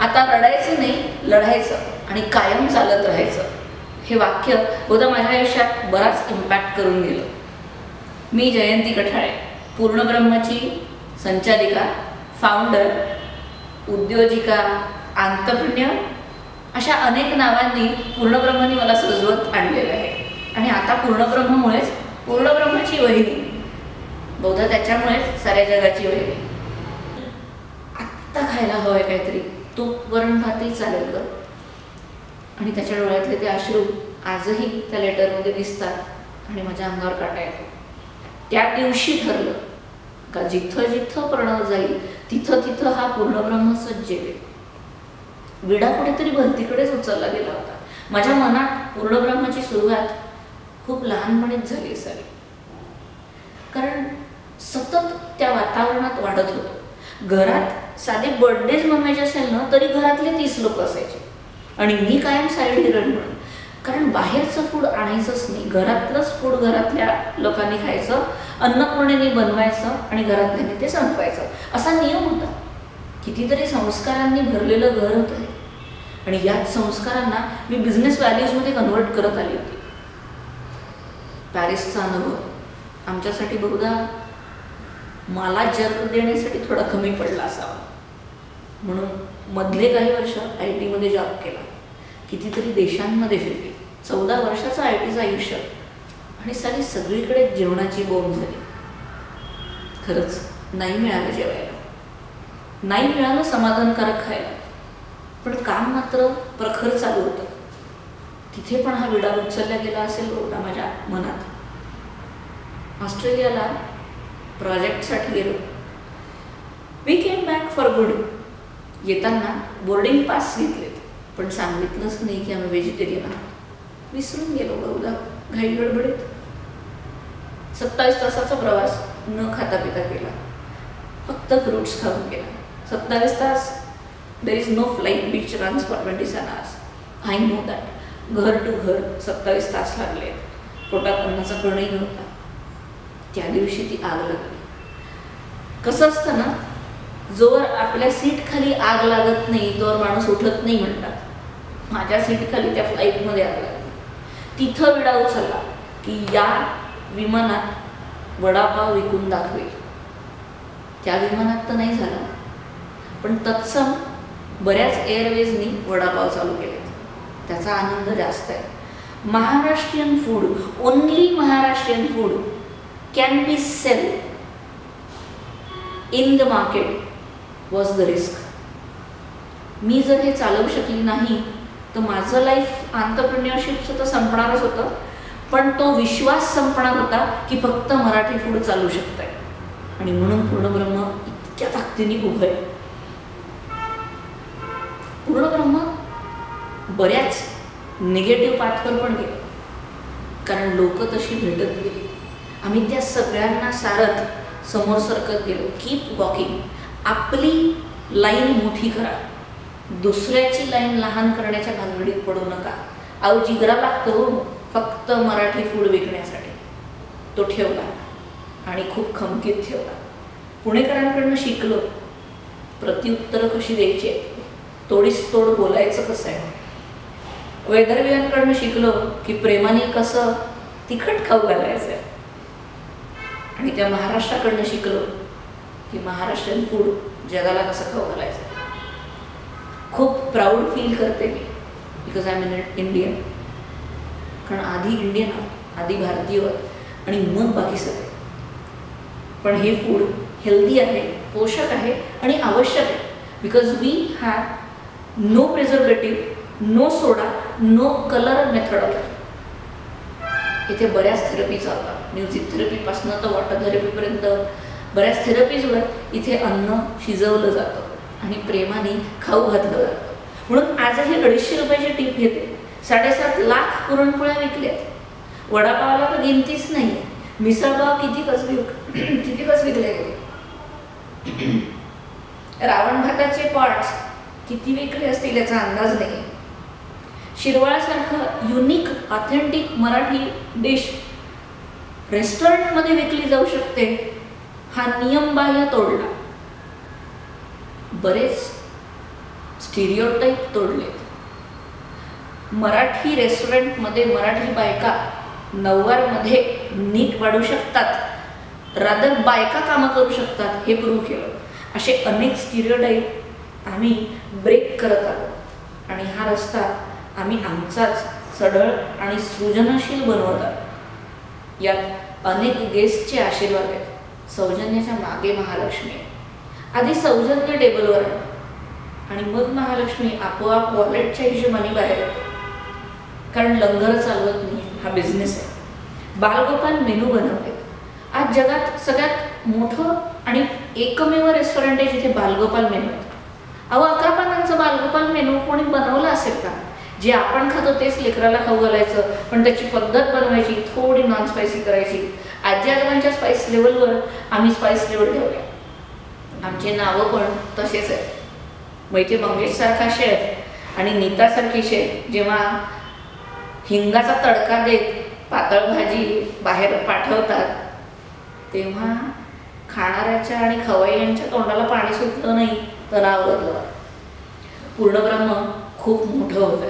आता रडायचं नाही, लढायचं आणि कायम चालत राहायचं, हे वाक्य बहुधा माझ्या आयुष्यात बराच इम्पॅक्ट करून गेलं. मी जयंती कठाळे, पूर्णब्रह्मची संचालिका, फाउंडर, उद्योजिका, एंटरप्रेन्योर अशा अनेक नावांनी पूर्णब्रह्मनी मला सजवत आणलेलं आहे. आणि आता पूर्णब्रह्ममुळेच पूर्णब्रह्मची वहिनी, बहुधा त्याच्यामुळेच साऱ्या जगाची वहिनी. आत्ता खायला हवंय काहीतरी, तूप वरण भातही चालेल ग. आणि त्याच्या डोळ्यातले ते अश्रू आजही त्या लेटरमध्ये दिसतात आणि माझ्या अंगावर काटा येतो. त्या दिवशी ठरलं का जिथं जिथं प्रणव जाईल तिथं तिथं हा पूर्णब्रह्म सज्जेल. विडा कुठेतरी भलतीकडेच उचलला गेला होता. माझ्या मनात पूर्णब्रह्माची सुरुवात खूप लहानपणीच झाली असावी, कारण सतत त्या वातावरणात वाढत होतो. घरात साधे बर्थडेज मनवायचे असेल ना तरी घरातले 30 लोक असायचे आणि मी कायम साईड हिरण म्हणून, कारण बाहेरचं फूड आणायचंच नाही, घरातलंच फूड घरातल्या लोकांनी खायचं, अन्नपूर्णेने बनवायचं आणि घरातल्यांनी ते संपवायचं, असा नियम होता. कितीतरी संस्कारांनी भरलेलं घर होतं आणि याच संस्कारांना मी बिझनेस व्हॅल्यूजमध्ये कन्व्हर्ट करत आली होती. पॅरिसचा अनुभव आमच्यासाठी बहुधा मला जर्क देण्यासाठी थोडा कमी पडला असावा, म्हणून मधले काही वर्ष IT मध्ये जॉब केला, कितीतरी देशांमध्ये फिरले. 14 वर्षाचं ITचं आयुष्य आणि सारी सगळीकडे जेवणाची बोंब झाली. खरंच नाही मिळालं जेवायला, नाही मिळालं समाधानकारक खायला, पण काम मात्र प्रखर चालू होतं. तिथे पण हा विडा उचलला गेला असेल बहुधा माझ्या मनात. ऑस्ट्रेलियाला प्रोजेक्टसाठी गेलो. We came back for good. येताना बोर्डिंग पास घेतलेत, पण सांगितलंच नाही की आम्ही व्हेजिटेरियन आहोत. विसरून गेलो बहुधा घाई गडबडीत. 27 तासाचा प्रवास न खाता पिता केला. फक्त फ्रूट्स खाऊन केला. 27 तास there is no flight which runs for 27 hours. I know that. घर टू घर 27 तास लागले, पोटात अन्नाचा कणही नव्हता. त्या दिवशी ती आग लागली. कसं असतं ना, जोवर आपल्या सीट खाली आग लागत नाही तोवर माणूस उठत नाही म्हणतात. माझ्या सीट खाली त्या फ्लाईटमध्ये आग लागली. तिथं विडा उचलला की या विमानात वडापाव विकून दाखवेल. त्या विमानात तर नाही झालं, पण तत्सम बऱ्याच एअरवेजनी वडापाव चालू केले. त्याचा आनंद जास्त आहे. Maharashtrian food, only Maharashtrian food can be sell in the market was the risk. मी जर हे चालवू शकली नाही तर माझं लाईफ एंटरप्रेन्योरशिपचं तर संपणारच होतं, पण तो विश्वास संपणार होता की फक्त मराठी फूड चालू शकत आहे. आणि म्हणून पूर्णब्रह्म इतक्या ताकदीने उभं आहे. पूर्णब्रह्म बऱ्याच निगेटिव्ह पाथवर पण गेले, कारण लोक तशी भेटत गेली. आम्ही त्या सगळ्यांना सारत समोर सरकत गेलो. Keep walking. आपली लाईन मोठी करा, दुसऱ्याची लाईन लहान करण्याच्या भानगडीत पडू नका. अहो जिगरा लागतो फक्त मराठी फूड विकण्यासाठी. तो ठेवला आणि खूप खमकीत ठेवला. पुणेकरांकडनं शिकलो प्रत्युत्तरं कशी द्यायची आहेत, तोडीस तोड बोलायचं कसं आहे. वैदर्भीयांकडनं शिकलो की प्रेमाने कसं तिखट खाऊ घालायचं आहे. आणि त्या महाराष्ट्राकडनं शिकलो की महाराष्ट्रीयन फूड जगाला कसं खाऊ घालायचं आहे. खूप प्राऊड फील करते मी, because I am an Indian. कारण आधी इंडियन आहोत, आधी भारतीय आहोत आणि मग बाकी सगळे. पण हे फूड हेल्दी आहे, पोषक आहे आणि आवश्यक आहे. Because we have no preservative, no soda, no colour methodology. इथे बऱ्याच थेरपी चालतात. म्युझिक थेरपीपासून तर वॉटर थेरपीपर्यंत बऱ्याच थेरपीजवर इथे अन्न शिजवलं जातं आणि प्रेमाने खाऊ घातलं जातं. म्हणून आजही 250 रुपयाची टीप घेते. 7.5 लाख पुरणपोळ्या विकल्यात. वडापावाला तर गिनतीच नाही. मिसळपाव किती कस विकले गेले. रावण भाताचे पार्ट्स किती विकले असतील याचा अंदाज नाही. शिरवाळासारखं युनिक ऑथेंटिक मराठी डिश रेस्टॉरंटमध्ये विकली जाऊ शकते हा नियम बाह्य तोडला. बरेच स्टिरियोटाईप तोडले. मराठी रेस्टॉरंटमध्ये मराठी बायका नऊवारमध्ये नीट वाढू शकतात, रादर बायका कामं करू शकतात हे प्रूव्ह केलं. असे अनेक स्टिरियोटाईप आम्ही ब्रेक करत आलो आणि हा रस्ता आम्ही आमचाच सढळ आणि सृजनशील बनवत आलो. यात अनेक गेस्टचे आशीर्वाद आहेत. सौजन्याच्या मागे महालक्ष्मी आहे. आधी सौजन्य टेबलवर आहे आणि मग महालक्ष्मी आपोआप वॉलेटच्या हिशोबाने बाहेर येते. कारण लंगर चालवत नाही, हा बिझनेस आहे. बालगोपाल मेनू बनवले. आज जगात सगळ्यात मोठं आणि एकमेव रेस्टॉरंट आहे जिथे बालगोपाल मेनू आहे. अहो 11 पानांचं बालगोपाल मेनू कोणी बनवलं असेल का? जे आपण खातो तेच लेकराला खाऊ घालायचं, पण त्याची पद्धत बनवायची, थोडी नॉन स्पायसी करायची. आजी आजोबांच्या स्पाइस लेवलवर आम्ही स्पाइस लेवल ठेवले. आमचे नावं पण तसेच आहेत. मैत्री मंगेशसारखा शेफ आणि नीतासारखी शेफ जेव्हा हिंगाचा तडका देत पातळ भाजी बाहेर पाठवतात तेव्हा खाणाऱ्याच्या आणि खवय्यांच्या तोंडाला पाणी सुटलं नाही तर नाव बदललं. पूर्णब्रह्म खूप मोठं होतं.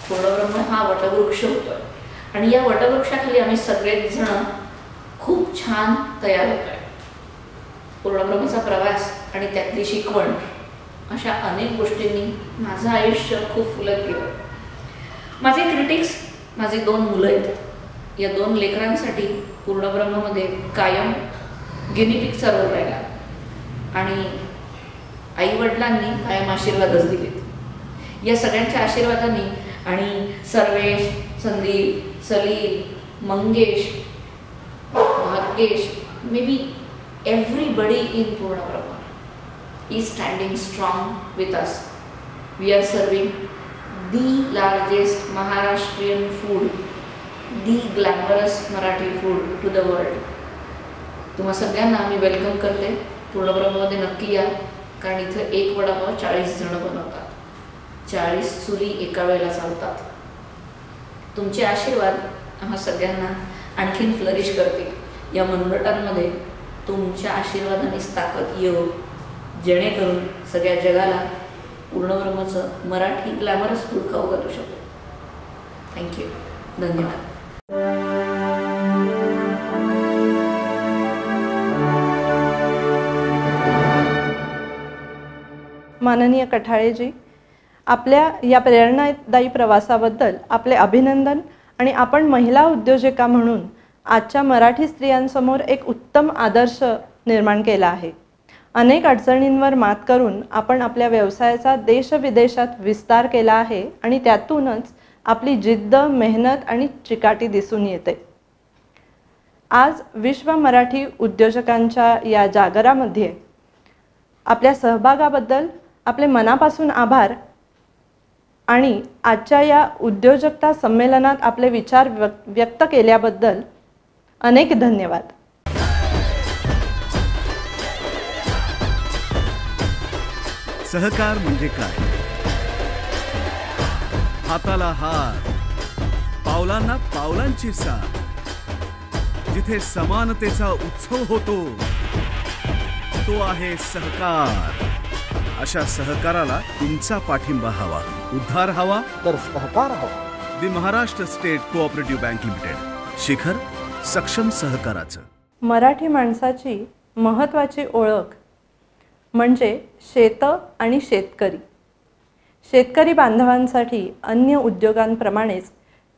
पूर्णब्रह्म हा वटवृक्ष होतोय आणि या वटवृक्षाखाली आम्ही सगळेच जण खूप छान तयार होतोय. पूर्णब्रह्मचा प्रवास आणि त्यातली शिकवण अशा अनेक गोष्टींनी माझं आयुष्य खूप फुलत गेलं. माझे क्रिटिक्स माझे 2 मुलं आहेत. या 2 लेकरांसाठी पूर्णब्रह्ममध्ये कायम गिनीपिकचा रोल राहिला आणि आईवडिलांनी कायम आशीर्वादच दिलेत. या सगळ्यांच्या आशीर्वादाने आणि Sarvesh, Sandeep, Salil, Mangesh, Bhagyesh, may be everybody in Purnabrahma is standing strong with us. We are serving the largest Maharashtrian food, the glamorous Marathi food to the world. तुम्हा सगळ्यांना मी वेलकम करते. पूर्णब्रह्ममध्ये नक्की या, कारण इथं एक वडापाव 40 जण बनवतात. 40 चुली एका वेळेला चालतात. तुमचे आशीर्वाद आम्हा सगळ्यांना आणखीन फ्लरिश करतील. या मनगटांमध्ये तुमच्या आशीर्वादानेच ताकद येऊ, जेणेकरून सगळ्या जगाला पूर्णब्रह्मचं मराठी ग्लॅमरस फूड खाऊ घालू शकू. थँक्यू. धन्यवाद. माननीय कठाळेजी, आपल्या या प्रेरणादायी प्रवासाबद्दल आपले अभिनंदन. आणि आपण महिला उद्योजका म्हणून आजच्या मराठी स्त्रियांसमोर एक उत्तम आदर्श निर्माण केला आहे. अनेक अडचणींवर मात करून आपण आपल्या व्यवसायाचा देशविदेशात विस्तार केला आहे आणि त्यातूनच आपली जिद्द, मेहनत आणि चिकाटी दिसून येते. आज विश्व मराठी उद्योजकांच्या या जागरामध्ये आपल्या सहभागाबद्दल आपले मनापासून आभार आणि आजच्या या उद्योजकता संमेलनात आपले विचार व्यक्त केल्याबद्दल अनेक धन्यवाद. सहकार म्हणजे काय? हाताला हात, पावलांना पावलांची साथ, जिथे समानतेचा उत्सव होतो तो आहे सहकार. अशा सहकाराला तुमचा पाठिंबा हवा, उद्धार हवा तर सहकार हवा. दि Maharashtra state cooperative bank limited, शिखर सक्षम सहकाराचं. मराठी माणसाची महत्त्वाची ओळख म्हणजे शेत आणि शेतकरी. शेतकरी बांधवांसाठी अन्य उद्योगांप्रमाणेच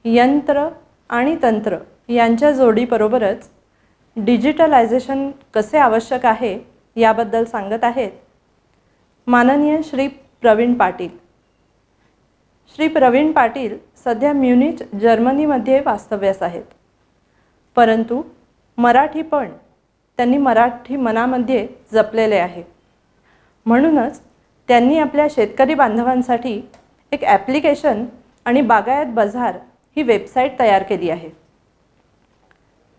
यंत्र आणि तंत्र यांच्या जोडीबरोबरच डिजिटलायझेशन कसे आवश्यक आहे याबद्दल सांगत आहेत माननीय श्री प्रवीण पाटील. श्री प्रवीण पाटील सध्या म्युनिच, जर्मनीमध्ये वास्तव्यास आहेत, परंतु मराठी पण त्यांनी मराठी मनामध्ये जपलेले आहे. म्हणूनच त्यांनी आपल्या शेतकरी बांधवांसाठी एक ॲप्लिकेशन आणि बागायत बाजार ही वेबसाईट तयार केली आहे.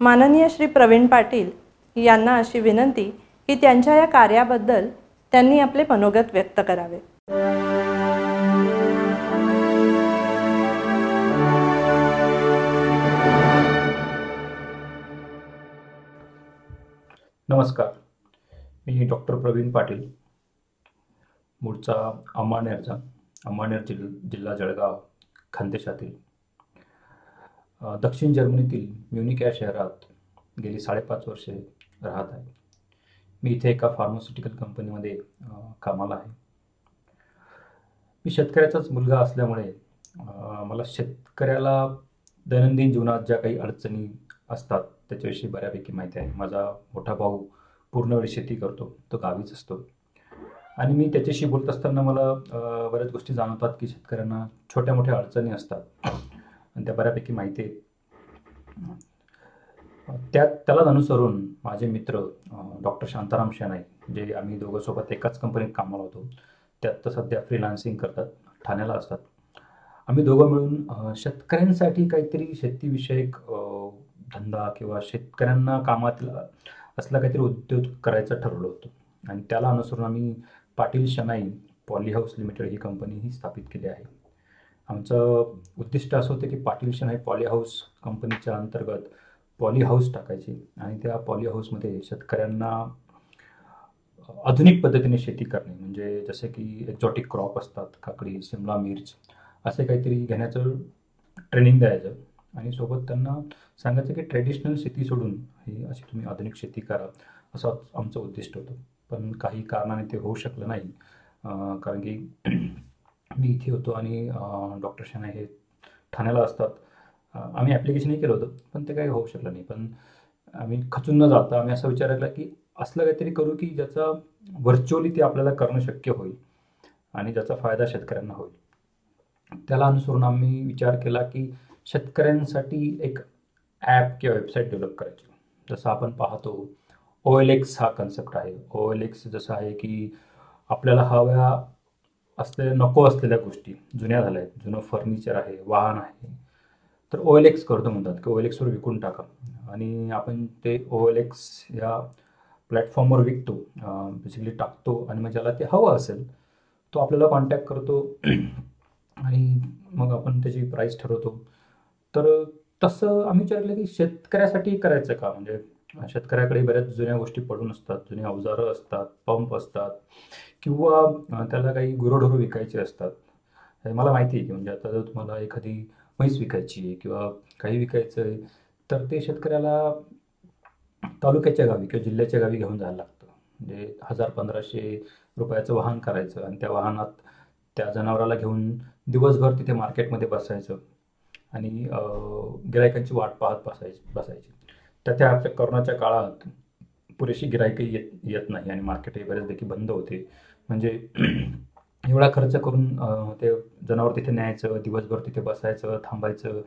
माननीय श्री प्रवीण पाटील यांना अशी विनंती की त्यांच्या या कार्याबद्दल त्यांनी आपले मनोगत व्यक्त करावे. नमस्कार, मी डॉक्टर प्रवीण पाटील, मूळचा अंमळनेर जिल्हा जळगाव खानदेशातील. दक्षिण जर्मनीतील म्युनिक या शहरात गेली 5.5 वर्षे राहत आहे. मी इथे एका फार्मास्युटिकल कंपनीमध्ये कामाला आहे. मी शेतकऱ्याचाच मुलगा असल्यामुळे मला शेतकऱ्याला दैनंदिन जीवनात ज्या काही अडचणी असतात त्याच्याविषयी बऱ्यापैकी माहिती आहे. माझा मोठा भाऊ पूर्ण वेळ शेती करतो, तो गावीच असतो आणि मी त्याच्याशी बोलत असताना मला बऱ्याच गोष्टी जाणवतात की शेतकऱ्यांना छोट्या मोठ्या अडचणी असतात आणि त्या बऱ्यापैकी माहिती आहेत. त्यालाच अनुसरून माझे मित्र डॉक्टर शांताराम शेनाई, जे आम्ही दोघं सोबत एकाच कंपनीत कामाला होतो, त्यात तर सध्या फ्रीलान्सिंग करतात, ठाण्याला असतात. आम्ही दोघं मिळून शेतकऱ्यांसाठी काहीतरी शेतीविषयक धंदा किंवा शेतकऱ्यांना कामातील असला काहीतरी उद्योग करायचं ठरवलं होतं आणि त्याला अनुसरून आम्ही पाटील शेनाई पॉलीहाऊस लिमिटेड ही कंपनी ही स्थापित केली आहे. आमचं उद्दिष्ट असं होतं की पाटील शेनाई पॉलीहाऊस कंपनीच्या अंतर्गत पॉलीहाऊस टाकायची आणि त्या पॉलीहाऊसमध्ये शेतकऱ्यांना आधुनिक पद्धतीने शेती करणे, म्हणजे जसे की एक्झॉटिक क्रॉप असतात, काकडी, शिमला मिर्च, असे काहीतरी घेण्याचं ट्रेनिंग द्यायचं आणि सोबत त्यांना सांगायचं की ट्रेडिशनल शेती सोडून ही अशी तुम्ही आधुनिक शेती करा, असं आमचं उद्दिष्ट होतं. पण काही कारणाने ते होऊ शकलं नाही, कारण की मी इथे होतो आणि डॉक्टर शेनाई हे ठाण्याला असतात. आम्ही ॲप्लिकेशनही केलं होतं पण ते काही होऊ शकलं नाही. पण आम्ही खचून न जाता आम्ही असा विचार केला की असलं काहीतरी करू की ज्याचा व्हर्च्युअली ते आपल्याला करणं शक्य होईल आणि ज्याचा फायदा शेतकऱ्यांना होईल. त्याला अनुसरून आम्ही विचार केला की शेतकऱ्यांसाठी एक ॲप किंवा वेबसाईट डेव्हलप करायची. जसं आपण पाहतो OLX हा कन्सेप्ट आहे. OLX जसं आहे की आपल्याला हव्या असलेल्या नको असलेल्या गोष्टी जुन्या झाल्या आहेत, जुनं फर्निचर आहे, वाहन आहे, तर OLX करतो म्हणतात की OLXवर विकून टाका आणि आपण ते OLX या प्लॅटफॉर्मवर विकतो, बेसिकली टाकतो, आणि मग ज्याला ते हवं असेल तो आपल्याला कॉन्टॅक्ट करतो आणि मग आपण त्याची प्राईस ठरवतो. तर तसं आम्ही विचारलं की शेतकऱ्यासाठी करायचं का? म्हणजे शेतकऱ्याकडे बऱ्याच जुन्या गोष्टी पडून असतात, जुनी अवजारं असतात, पंप असतात, किंवा त्याला काही गुरंढोरं विकायची असतात. हे मला माहिती आहे की म्हणजे आता जर तुम्हाला एखादी म्हैस विकायची आहे किंवा काही विकायचं आहे, तर ते शेतकऱ्याला तालुक्याच्या गावी किंवा जिल्ह्याच्या गावी घेऊन जायला लागतं. म्हणजे 1000-1500 रुपयाचं वाहन करायचं आणि त्या वाहनात त्या जनावराला घेऊन दिवसभर तिथे मार्केटमध्ये बसायचं आणि गिरायकांची वाट पाहत बसायची. त्या आपल्या कोरोनाच्या काळात पुरेशी गिरायकही येत नाही आणि मार्केटही बऱ्याचपैकी बंद होते. म्हणजे एवढा खर्च करून ते जनावर तिथे न्यायचं, दिवसभर तिथे बसायचं, थांबायचं,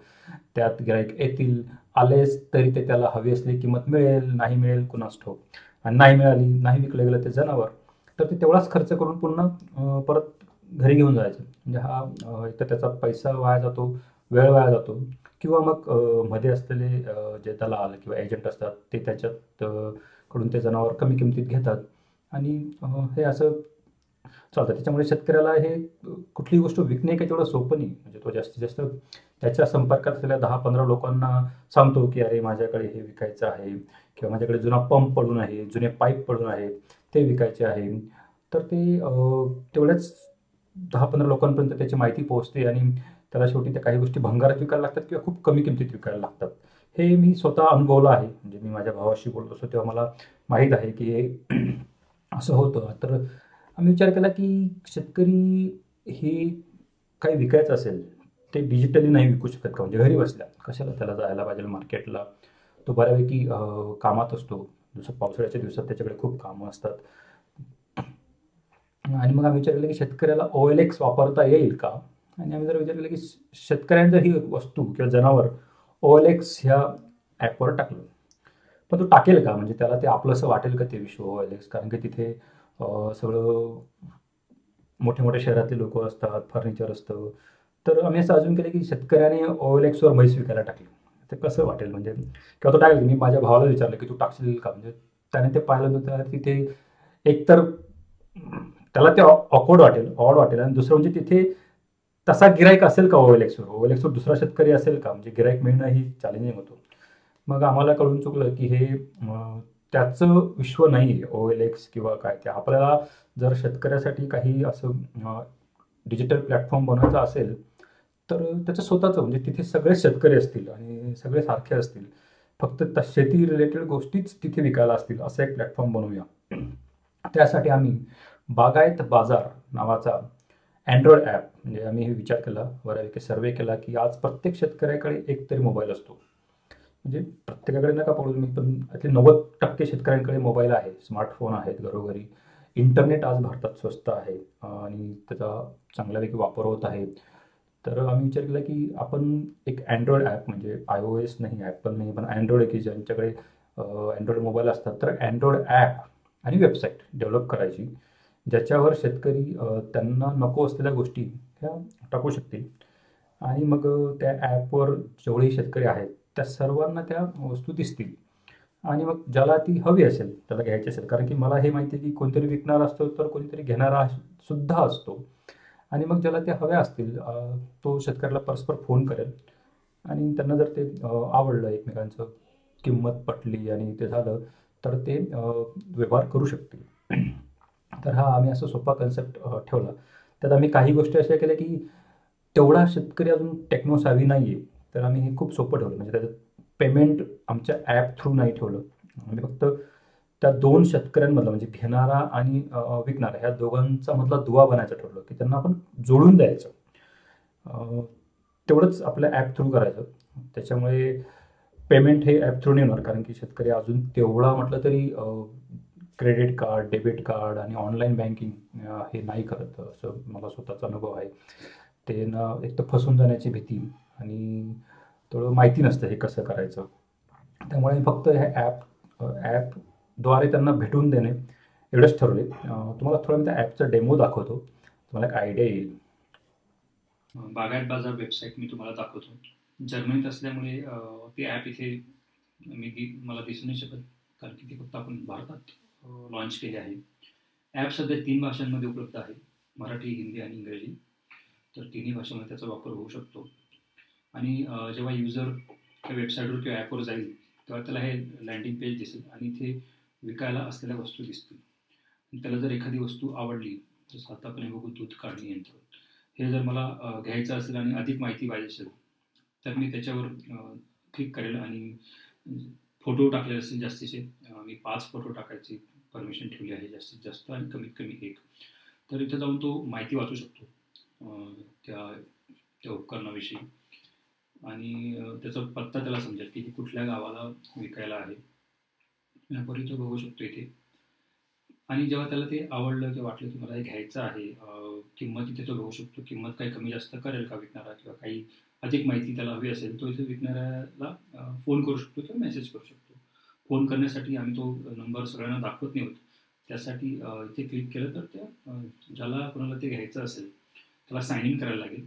त्यात गिराईक येतील, आलेच तरी ते त्याला हवी असलेली किंमत मिळेल, नाही मिळेल कुणास ठाऊक, आणि नाही मिळाली, नाही विकलं गेलं ते जनावर, तर ते तेवढाच खर्च करून पुन्हा परत घरी घेऊन जायचं. म्हणजे हा एक तर त्याचा पैसा वाया जातो, वेळ वाया जातो, किंवा मग मध्ये असलेले जे दलाल किंवा एजंट असतात ते त्याच्यात कडून ते जनावर कमी किमतीत घेतात आणि हे असं चालतं. त्याच्यामुळे शेतकऱ्याला हे कुठलीही गोष्ट विकणे काही तेवढं सोपं नाही. म्हणजे तो जास्तीत जास्त त्याच्या संपर्कात असलेल्या 10-15 लोकांना सांगतो की अरे माझ्याकडे हे विकायचं आहे, किंवा माझ्याकडे जुना पंप पडून आहे, जुने पाईप पडून आहे, ते विकायचे आहे. तर ते तेवढ्याच 10-15 लोकांपर्यंत त्याची माहिती पोहोचते आणि त्याला शेवटी त्या काही गोष्टी भंगारात विकायला लागतात किंवा खूप कमी किमतीत विकायला लागतात. हे मी स्वतः अनुभवलं आहे. म्हणजे मी माझ्या भावाशी बोलत असतो तेव्हा मला माहीत आहे की हे असं होतं. तर आम्ही विचार केला की शेतकरी हे काही विकायचं असेल ते डिजिटली नाही विकू शकत का? म्हणजे घरी बसल्या कशाला त्याला जायला पाहिजे मार्केटला? तो बऱ्यापैकी कामात असतो. जसं पावसाळ्याच्या दिवसात त्याच्याकडे खूप कामं असतात. आणि मग आम्ही विचार केला की शेतकऱ्याला OLX वापरता येईल का? आणि आम्ही जर विचार केला की शेतकऱ्यांनी जर ही वस्तू किंवा जनावर OLX ह्या ॲपवर टाकलं, पण तो टाकेल का? म्हणजे त्याला ते आपलंसं वाटेल का ते विश्व OLX? कारण की तिथे सगळं मोठे मोठे शहरातले लोक असतात, फर्निचर असतं. तर आम्ही असं अजून केलं की शेतकऱ्याने OLXवर म्हैस विकायला टाकली, ते कसं वाटेल? म्हणजे किंवा तो टाकेल. मी माझ्या भावाला विचारलं की तू टाकशील का? म्हणजे त्याने ते पाहिलं होतं तिथे एकतर त्याला ते ऑकवर्ड वाटेल, ऑड वाटेल, आणि दुसरं म्हणजे तिथे तसा गिराईक असेल का OLXवर दुसरा शेतकरी असेल का? म्हणजे गिराईक मिळणं ही चॅलेंजिंग होतं. मग आम्हाला कळून चुकलं की हे त्याचं विश्व नाही आहे OLX किंवा काय. ते आपल्याला जर शेतकऱ्यासाठी काही असं डिजिटल प्लॅटफॉर्म बनवायचा असेल तर त्याचं स्वतःचं, म्हणजे तिथे सगळे शेतकरी असतील आणि सगळे सारखे असतील, फक्त शेती रिलेटेड गोष्टीच तिथे विकायला असतील, असं एक प्लॅटफॉर्म बनवूया. त्यासाठी आम्ही बागायत बाजार नावाचा अँड्रॉइड ॲप, म्हणजे आम्ही हे विचार केला, बऱ्यापैकी सर्वे केला की आज प्रत्येक शेतकऱ्याकडे एक तरी मोबाईल असतो. म्हणजे प्रत्येकाकडे नका पडू मी, पण यातले 90% शेतकऱ्यांकडे मोबाईल आहे, स्मार्टफोन आहेत घरोघरी. इंटरनेट आज भारतात स्वस्त आहे आणि त्याचा चांगल्यापैकी वापर होत आहे. तर आम्ही विचार केला की आपण एक अँड्रॉइड ॲप, म्हणजे iOS नाही, ॲपल नाही, पण अँड्रॉइड, की ज्यांच्याकडे अँड्रॉइड मोबाईल असतात, तर अँड्रॉइड ॲप आणि वेबसाईट डेव्हलप करायची, ज्याच्यावर शेतकरी त्यांना नको असलेल्या गोष्टी ह्या टाकू शकतील. आणि मग त्या ॲपवर जेवढेही शेतकरी आहेत त्या सर्वांना त्या वस्तू दिसतील, आणि मग ज्याला ती हवी असेल त्याला घ्यायची असेल, कारण की मला हे माहिती आहे की कोणतरी विकणारा असतो तर कोणीतरी घेणारा सुद्धा असतो. आणि मग ज्याला ते हव्या असतील तो शेतकऱ्याला परस्पर फोन करेल, आणि त्यांना जर ते आवडलं, एकमेकांचं किंमत पटली आणि ते झालं, तर ते व्यवहार करू शकतील. तर हा आम्ही असा सोपा कन्सेप्ट ठेवला. त्यात आम्ही काही गोष्टी अशा केल्या की तेवढा शेतकरी अजून टेक्नो सावी नाही आहे, तर आम्ही हे खूप सोपं ठेवलं. म्हणजे त्याच्यात पेमेंट आमच्या ॲप थ्रू नाही ठेवलं. आम्ही फक्त त्या 2 शेतकऱ्यांमधला, म्हणजे घेणारा आणि विकणारा, ह्या दोघांचा मधला दुवा बनायचं ठरवलं, की त्यांना आपण जोडून द्यायचं. तेवढंच आपल्या ॲप थ्रू करायचं. त्याच्यामुळे पेमेंट हे ॲप थ्रू नाही होणार, कारण की शेतकरी अजून तेवढा म्हटलं तरी क्रेडिट कार्ड, डेबिट कार्ड आणि ऑनलाईन बँकिंग हे नाही करत, असं मला स्वतःचा अनुभव आहे. ते ना एक तर फसून जाण्याची भीती आणि थोडं माहिती नसतं हे कसं करायचं. त्यामुळे मी फक्त ह्या ॲपद्वारे त्यांना भेटून देणे एवढंच ठरवले. तुम्हाला थोडं मी त्या ॲपचा डेमो दाखवतो, तुम्हाला एक आयडिया येईल. बागायत बाजार वेबसाईट मी तुम्हाला दाखवतो. जर्मनीत असल्यामुळे ती ॲप इथे मला दिसू नाही शकत, कारण की ती फक्त आपण भारतात लॉन्च केले आहे. ॲप सध्या 3 भाषांमध्ये उपलब्ध आहे, मराठी, हिंदी आणि इंग्रजी. तर तिन्ही भाषेमध्ये त्याचा वापर होऊ शकतो. आणि जेव्हा युजर त्या वेबसाईटवर किंवा ॲपवर जाईल तेव्हा त्याला हे लँडिंग पेज दिसेल आणि इथे विकायला असलेल्या वस्तू दिसतील. त्याला जर एखादी वस्तू आवडली, जसं आता आपण बघू दूध काढणी यंत्र, हे जर मला घ्यायचं असेल आणि अधिक माहिती पाहिजे असेल तर मी त्याच्यावर क्लिक करेल आणि फोटो टाकले असेल जास्तीचे. मी 5 फोटो टाकायची परमिशन ठेवली आहे जास्तीत जास्त आणि कमीत कमी 1. तर इथं जाऊन तो माहिती वाचू शकतो त्या उपकरणाविषयी आणि त्याचा पत्ता त्याला समजेल की हे कुठल्या गावाला विकायला आहे. यापूर्वी तो बघू शकतो इथे. आणि जेव्हा त्याला ते आवडलं किंवा वाटलं की मला हे घ्यायचं आहे, किंमत इथे तो बघू शकतो. किंमत काही कमी जास्त करेल का विकणारा, किंवा काही अधिक माहिती त्याला हवी असेल तो इथे विकणाऱ्याला फोन करू शकतो किंवा मेसेज करू शकतो. फोन करण्यासाठी आम्ही तो नंबर सगळ्यांना दाखवत नाही होत, त्यासाठी इथे क्लिक केलं तर त्या ज्याला कोणाला ते घ्यायचं असेल त्याला साइन इन करायला लागेल.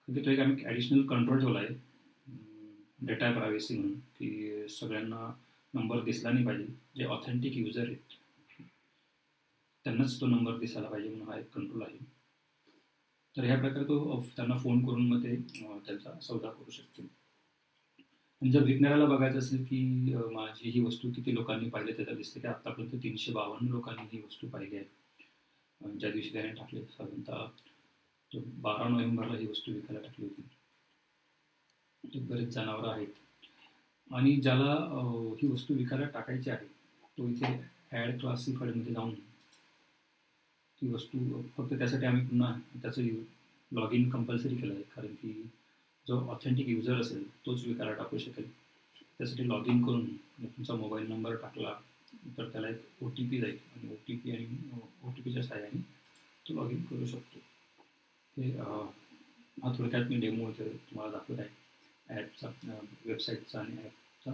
म्हणजे तो एक आम्ही ॲडिशनल कंट्रोल ठेवला आहे, डेटा प्रायव्हसी म्हणून, की सगळ्यांना नंबर दिसला नाही पाहिजे. जे ऑथेंटिक युजर आहेत त्यांनाच तो नंबर दिसायला पाहिजे म्हणून हा एक कंट्रोल आहे. तर ह्या प्रकारे तो त्यांना फोन करून मग ते त्यांचा सौदा करू शकतो. आणि जर विकणाऱ्याला बघायचं असेल की माझी ही वस्तू किती लोकांनी पाहिली, त्याला दिसते की आत्तापर्यंत 352 लोकांनी ही वस्तू पाहिली आहे. ज्या दिवशी त्याने टाकले, साधारणतः 12 नोव्हेंबरला ही वस्तू विकायला टाकली होती. बरेच जनावरं आहेत. आणि ज्याला ही वस्तू विकायला टाकायची आहे तो इथे ॲड क्लासिफाईडमध्ये जाऊन ती वस्तू, फक्त त्यासाठी आम्ही पुन्हा त्याचं लॉग इन कंपल्सरी केलं आहे, कारण की जो ऑथेंटिक युजर असेल तोच विकायला टाकू शकेल. त्यासाठी लॉग इन करून तुमचा मोबाईल नंबर टाकला तर त्याला एक OTP जाईल आणि OTPच्या सहाय्याने तो लॉग इन करू शकतो. ते हा थोडक्यात मी डेमो इथे तुम्हाला दाखवत आहे ॲपचा, वेबसाईटचा आणि ॲपचा.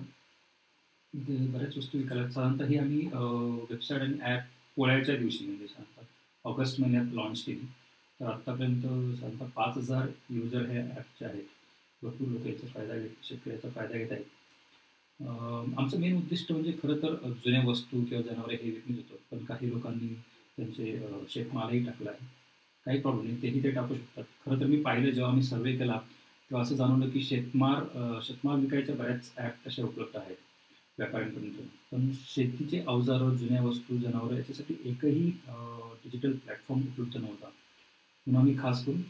बऱ्याच वस्तू विकायला साधारणतः ही आम्ही वेबसाईट आणि ॲप पोळ्याच्या दिवशी, म्हणजे साधारणतः ऑगस्ट महिन्यात लॉन्च केली. तर आत्तापर्यंत साधारणतः 5000 युजर हे ॲपचे आहेत. भरपूर लोक याचा फायदा शेतकऱ्याचा फायदा घेत आहेत. आमचं मेन उद्दिष्ट म्हणजे खरं तर जुन्या वस्तू किंवा जनावरे हे विकणं होतं, पण काही लोकांनी त्यांचे शेतमालही टाकला आहे. काही प्रॉब्लेम नाही, तेही ते टाकू शकतात. खरं तर मी पाहिलं, जेव्हा मी सर्वे केला तेव्हा असं जाणवलं की शेतमाल विकायच्या बऱ्याच ॲप तशा उपलब्ध आहेत व्यापाऱ्यांपर्यंत, पण शेतीचे अवजारं, जुन्या वस्तू, जनावरं याच्यासाठी एकही डिजिटल प्लॅटफॉर्म उपलब्ध नव्हता. म्हणून आम्ही खास करून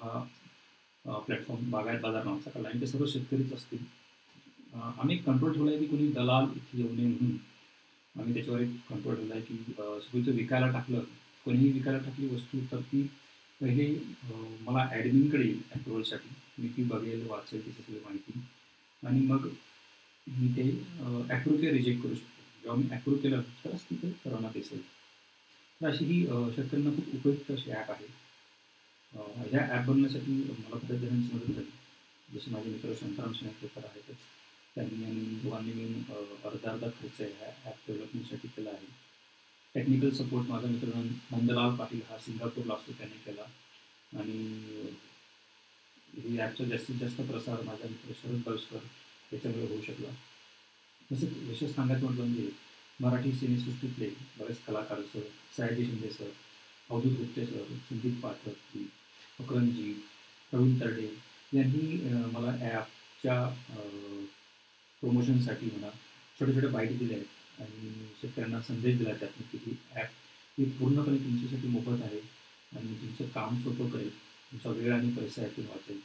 हा प्लॅटफॉर्म बागायत बाजार नावाचा काढला आणि ते सर्व शेतकरीच असतील. आम्ही एक कंट्रोल ठेवला आहे की कोणी दलाल इथे येऊ नये म्हणून. आम्ही त्याच्यावर एक कंट्रोल ठेवला आहे की सगळी तो विकायला टाकलं, कोणीही विकायला टाकली वस्तू तर ती पहिले मला ॲडमिनकडे येईल अप्रुव्हलसाठी. मी ती बघेल, वाचेल तिची सगळी माहिती आणि मग मी ते ॲप्रूव्ह किंवा रिजेक्ट करू शकतो. जेव्हा मी ॲप्रूव्ह केलं तरच तिथे परवाना दिसेल. तर अशी ही शेतकऱ्यांना खूप उपयुक्त अशी ॲप आहे. ह्या ॲप बनवण्यासाठी मला बऱ्याच जणांची मदत झाली. जसे माझे मित्र शांताराम पेपर आहेतच, त्यांनी आणि दोघांनी मिळून अर्धा खर्च ह्या ॲप डेव्हलपमेंटसाठी केला आहे. टेक्निकल सपोर्ट माझा मित्र नंदलाल पाटील हा सिंगापूरला असतो, त्यांनी केला. आणि ही ॲपचा जास्तीत जास्त प्रसार माझा मित्र शरद बळसकर याच्यामुळे होऊ शकला. तसेच विशेष सांगायचं म्हटलं म्हणजे मराठी सिनेसृष्टीतले बरेच कलाकार sir, Sayaji Shinde sir, Avadhoot Gupte sir, Sandeep Pathak, अकरंजी, प्रवीण तरडे यांनी मला ॲपच्या प्रमोशनसाठी म्हणा छोटे छोटे बाईट दिले आहेत आणि शेतकऱ्यांना संदेश दिला त्यातून की ही ॲप ही पूर्णपणे तुमच्यासाठी मोफत आहे आणि तुमचं काम सोपं करेल, तुमचा वेळ आणि पैसा यातून वाचेल,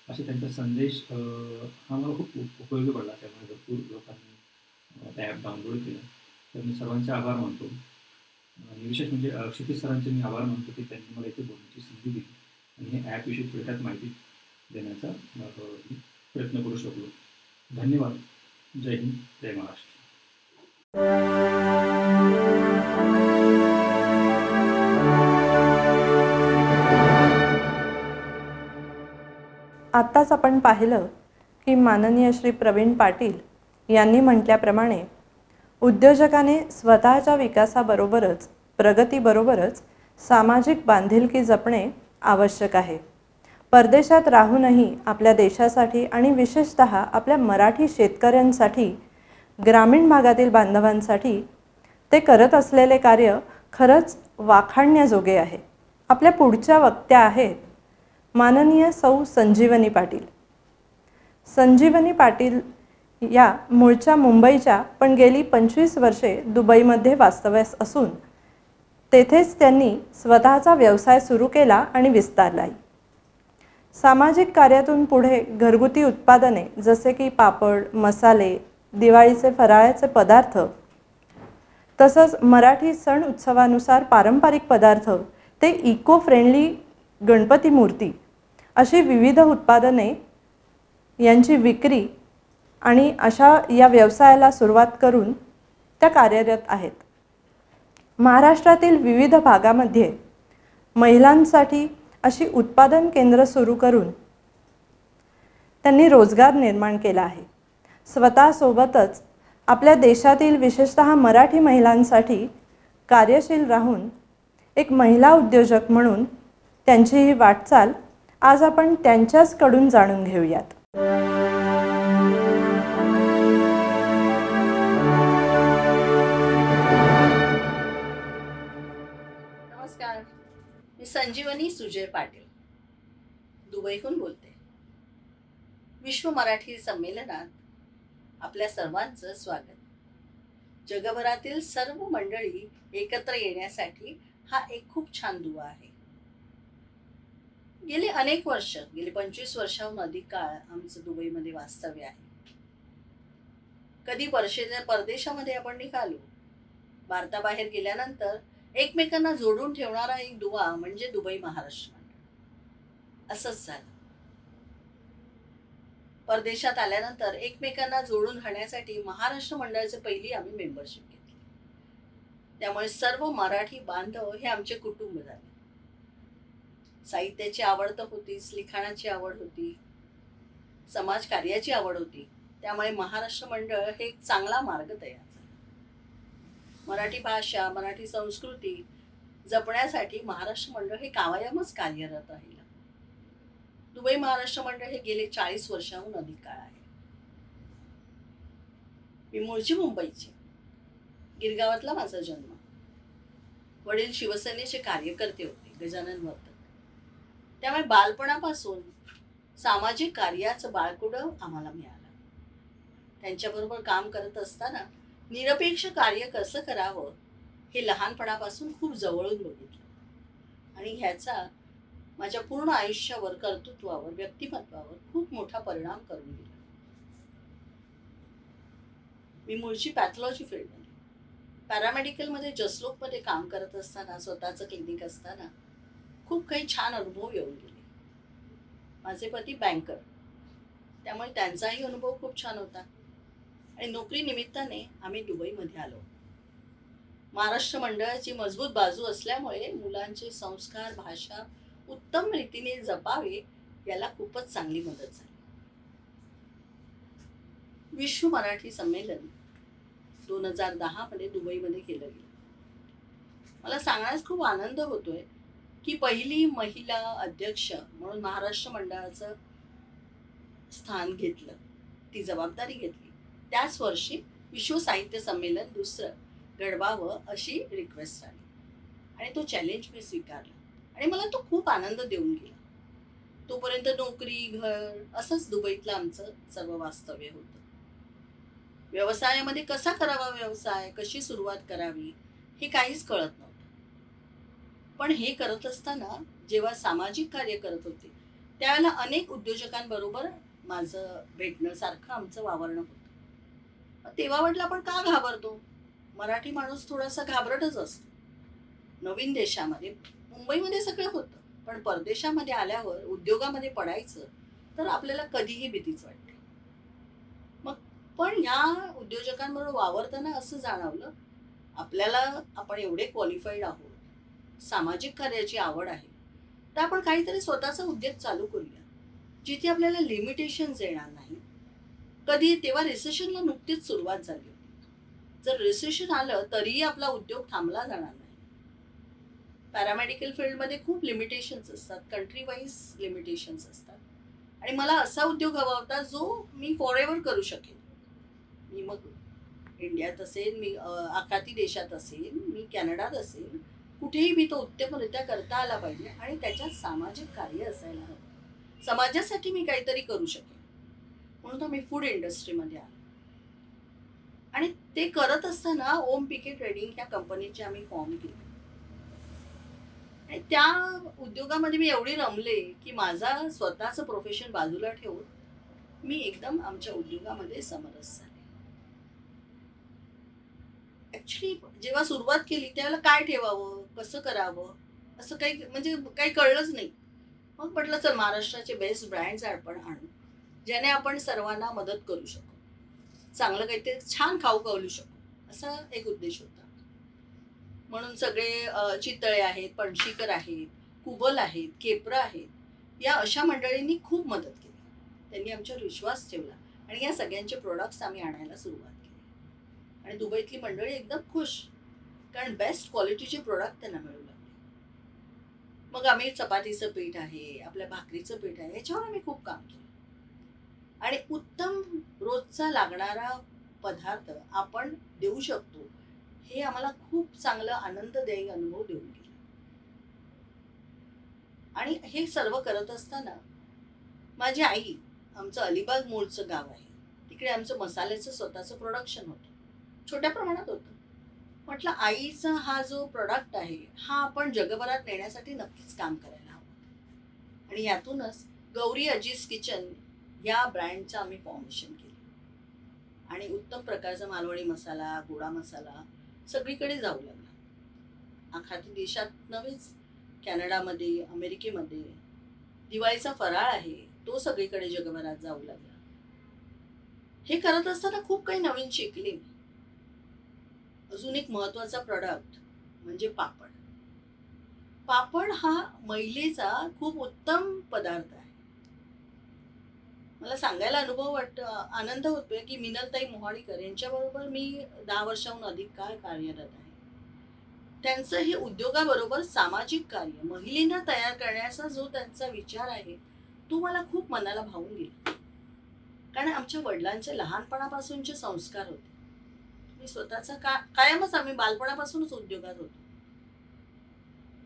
असे त्यांचा संदेश हा मला खूप उपयोगी पडला. त्यामुळे भरपूर लोकांनी त्या ॲप डाउनलोड केलं. तर मी सर्वांचे आभार मानतो. आणि विशेष म्हणजे क्षितिज सरांचे मी आभार मानतो की त्यांनी मला इथे बोलण्याची संधी दिली आणि हे ॲपविषयी थोडक्यात माहिती देण्याचा प्रयत्न करू शकलो. धन्यवाद. जय हिंद, जय महाराष्ट्र. आत्ताच आपण पाहिलं की माननीय श्री प्रवीण पाटील यांनी म्हटल्याप्रमाणे उद्योजकाने स्वतःच्या विकासाबरोबरच प्रगतीबरोबरच सामाजिक बांधिलकी जपणे आवश्यक आहे. परदेशात राहूनही आपल्या देशासाठी आणि विशेषतः आपल्या मराठी शेतकऱ्यांसाठी, ग्रामीण भागातील बांधवांसाठी ते करत असलेले कार्य खरंच वाखाणण्याजोगे आहे. आपल्या पुढच्या वक्त्या आहेत माननीय सौ संजीवनी पाटील. संजीवनी पाटील या मूळच्या मुंबईच्या पण गेली 25 वर्षे दुबईमध्ये वास्तव्यास असून तेथेच त्यांनी स्वतःचा व्यवसाय सुरू केला आणि विस्तारलाही. सामाजिक कार्यातून पुढे घरगुती उत्पादने जसे की पापड, मसाले, दिवाळीचे फराळाचे पदार्थ, तसंच मराठी सण उत्सवानुसार पारंपरिक पदार्थ ते इको फ्रेंडली गणपती मूर्ती अशी विविध उत्पादने यांची विक्री आणि अशा या व्यवसायाला सुरुवात करून त्या कार्यरत आहेत. महाराष्ट्रातील विविध भागामध्ये महिलांसाठी अशी उत्पादन केंद्र सुरू करून त्यांनी रोजगार निर्माण केला आहे. स्वतःसोबतच आपल्या देशातील विशेषतः मराठी महिलांसाठी कार्यशील राहून एक महिला उद्योजक म्हणून त्यांची ही वाटचाल आज आपण त्यांच्याचकडून जाणून घेऊयात. नमस्कार, मी संजीवनी सुजय पाटील दुबईहून बोलते. विश्व मराठी संमेलनात आपल्या सर्वांचं स्वागत. जगभरातील सर्व मंडळी एकत्र येण्यासाठी हा एक खूप छान दुवा आहे. गेली अनेक वर्ष, गेली 25 वर्षाहून अधिक काळ आमचं दुबईमध्ये वास्तव्य आहे. कधी परदेशामध्ये आपण निघालो, भारताबाहेर गेल्यानंतर एकमेकांना जोडून ठेवणारा एक दुवा म्हणजे दुबई महाराष्ट्र मंडळ. असंच झालं. परदेशात आल्यानंतर एकमेकांना जोडून राहण्यासाठी महाराष्ट्र मंडळाचे पहिली आम्ही मेंबरशिप घेतली. त्यामुळे सर्व मराठी बांधव हे आमचे कुटुंब झाले. साहित्याची आवड तर होतीच, लिखाणाची आवड होती, समाजकार्याची आवड होती. त्यामुळे महाराष्ट्र मंडळ हे एक चांगला मार्ग तयार झाला. मराठी भाषा, मराठी संस्कृती जपण्यासाठी महाराष्ट्र मंडळ हे कायमच कार्यरत राहिलं. दुबई महाराष्ट्र मंडळ हे गेले 40 वर्षाहून अधिक काळ आहे. मी मूळची मुंबईची, गिरगावातला माझा जन्म. वडील शिवसेनेचे कार्यकर्ते होते, गजानन वर्तक. त्यामुळे बालपणापासून सामाजिक कार्याचं बाळकुडं आम्हाला मिळालं. त्यांच्याबरोबर काम करत असताना निरपेक्ष कार्य कसं करावं हे लहानपणापासून खूप जवळून बघितलं आणि ह्याचा माझ्या पूर्ण आयुष्यावर, कर्तृत्वावर, व्यक्तिमत्वावर खूप मोठा परिणाम करून गेला. मी मूळची पॅथॉलॉजी फील्डमध्ये, पॅरामेडिकलमध्ये जसलोकमध्ये काम करत असताना, स्वतःचं क्लिनिक असताना खूप काही छान अनुभव येऊन गेले. माझे पती बँकर, त्यामुळे त्यांचाही अनुभव खूप छान होता आणि नोकरी निमित्ताने आम्ही दुबईमध्ये आलो. महाराष्ट्र मंडळाची मजबूत बाजू असल्यामुळे मुलांचे संस्कार, भाषा उत्तम रीतीने जपावे याला खूपच चांगली मदत झाली. विश्व मराठी संमेलन 2010 मध्ये दुबईमध्ये केलं गेलं. मला सांगण्यास खूप आनंद होतोय की पहिली महिला अध्यक्ष म्हणून महाराष्ट्र मंडळाचं स्थान घेतलं, ती जबाबदारी घेतली. त्याच वर्षी विश्व साहित्य संमेलन दुसरं घडवावं अशी रिक्वेस्ट आली आणि तो चॅलेंज मी स्वीकारला आणि मला तो खूप आनंद देऊन गेला. तोपर्यंत नोकरी, घर असंच दुबईतलं आमचं सर्व वास्तव्य होतं. व्यवसायामध्ये कसा करावा व्यवसाय, कशी सुरुवात करावी हे काहीच कळत नव्हतं. पण हे करत असताना जेव्हा सामाजिक कार्य करत होते त्यावेळेला अनेक उद्योजकांबरोबर माझं भेटणं, सारखं आमचं वावरणं होतं. तेव्हा वाटलं आपण का घाबरतो? मराठी माणूस थोडासा घाबरटच असतो. नवीन देशामध्ये, मुंबईमध्ये सगळं होतं, पण परदेशामध्ये आल्यावर उद्योगामध्ये पडायचं तर आपल्याला कधीही भीतीच वाटते. मग पण ह्या उद्योजकांबरोबर वावरताना असं जाणवलं आपल्याला, आपण एवढे क्वालिफाईड आहोत, सामाजिक कार्याची आवड आहे, तर आपण काहीतरी स्वतःचा उद्योग चालू करूया जिथे आपल्याला लिमिटेशन्स येणार नाही. कधी तेव्हा रिसेशनला नुकतीच सुरुवात झाली होती. जर रिसेशन आलं तरीही आपला उद्योग थांबला जाणार नाही. पॅरामेडिकल फील्डमध्ये खूप लिमिटेशन्स असतात, कंट्री वाईज लिमिटेशन्स असतात आणि मला असा उद्योग हवा होता जो मी फॉर एव्हर करू शकेन. मी मग इंडियात असेल, मी आखाती देशात असेल, मी कॅनडात असेल, कुठेही मी तो उत्तमरित्या करता आला पाहिजे आणि त्याच्यात सामाजिक कार्य असायला हवं. समाजासाठी मी काहीतरी करू शकेन म्हणून मी फूड इंडस्ट्रीमध्ये आलो. आणि ते करत असताना ओम पीके ट्रेडिंग ह्या कंपनीची आम्ही फॉर्म केली आणि त्या उद्योगामध्ये मी एवढी रमले की माझा स्वतःचं प्रोफेशन बाजूला ठेवून मी एकदम आमच्या उद्योगामध्ये समरस झाले. ऍक्च्युली जेव्हा सुरुवात केली त्यावेळेला काय ठेवावं, कसं करावं असं काही म्हणजे काही कळलंच नाही. मग म्हटलं चल महाराष्ट्राचे बेस्ट ब्रँड्स आपण आणू ज्याने आपण सर्वांना मदत करू शकू, चांगलं काहीतरी छान खाऊ खावलू शकू, असा एक उद्देश होता. म्हणून सगळे चितळे आहेत, पणशीकर आहेत, कुबल आहेत, केप्र आहेत, या अशा मंडळींनी खूप मदत केली. त्यांनी आमच्यावर विश्वास ठेवला आणि या सगळ्यांचे प्रोडक्ट्स आम्ही आणायला सुरुवात केली. आणि दुबईतली मंडळी एकदम खुश, कारण बेस्ट क्वालिटीचे प्रोडक्ट त्यांना मिळू लागले. मग आम्ही चपातीचं पीठ आहे, आपल्या भाकरीचं पीठ आहे, याच्यावर आम्ही खूप काम केलं आणि उत्तम रोजचा लागणारा पदार्थ आपण देऊ शकतो हे आम्हाला खूप चांगलं आनंददायी अनुभव देऊन गेला. आणि हे सर्व करत असताना माझी आई, आमचं अलिबाग मूळचं गाव आहे, तिकडे आमचं मसाल्याचं स्वतःचं प्रोडक्शन होतं, छोट्या प्रमाणात होतं. म्हटलं आईचा हा जो प्रोडक्ट आहे हा आपण जगभरात नेण्यासाठी नक्कीच काम करायला हवं. आणि यातूनच गौरी अजीज किचन या ब्रँडचं आम्ही फॉर्मेशन केलं आणि उत्तम प्रकारचा मालवणी मसाला, गोडा मसाला सगळीकडे जाऊ लागला. आखाती देशात नव्हेच, कॅनडामध्ये, अमेरिकेमध्ये दिवाळीचा फराळ आहे तो सगळीकडे जगभरात जाऊ लागला. हे करत असताना खूप काही नवीन शिकले. अजून एक महत्वाचा प्रोडक्ट म्हणजे पापड. पापड हा महिलेचा खूप उत्तम पदार्थ आहे. मला सांगायला अनुभव वाटतो, आनंद होतोय की मिनलताई मोहाडीकर यांच्याबरोबर मी 10 वर्षाहून अधिक काळ कार्यरत आहे. त्यांचं हे उद्योगाबरोबर सामाजिक कार्य, महिलांना तयार करण्याचा जो त्यांचा विचार आहे तो मला खूप मनाला भावून गेला. कारण आमच्या वडिलांचे लहानपणापासूनचे संस्कार होते. मी स्वतःचा कायमच आम्ही बालपणापासूनच उद्योगात होतो.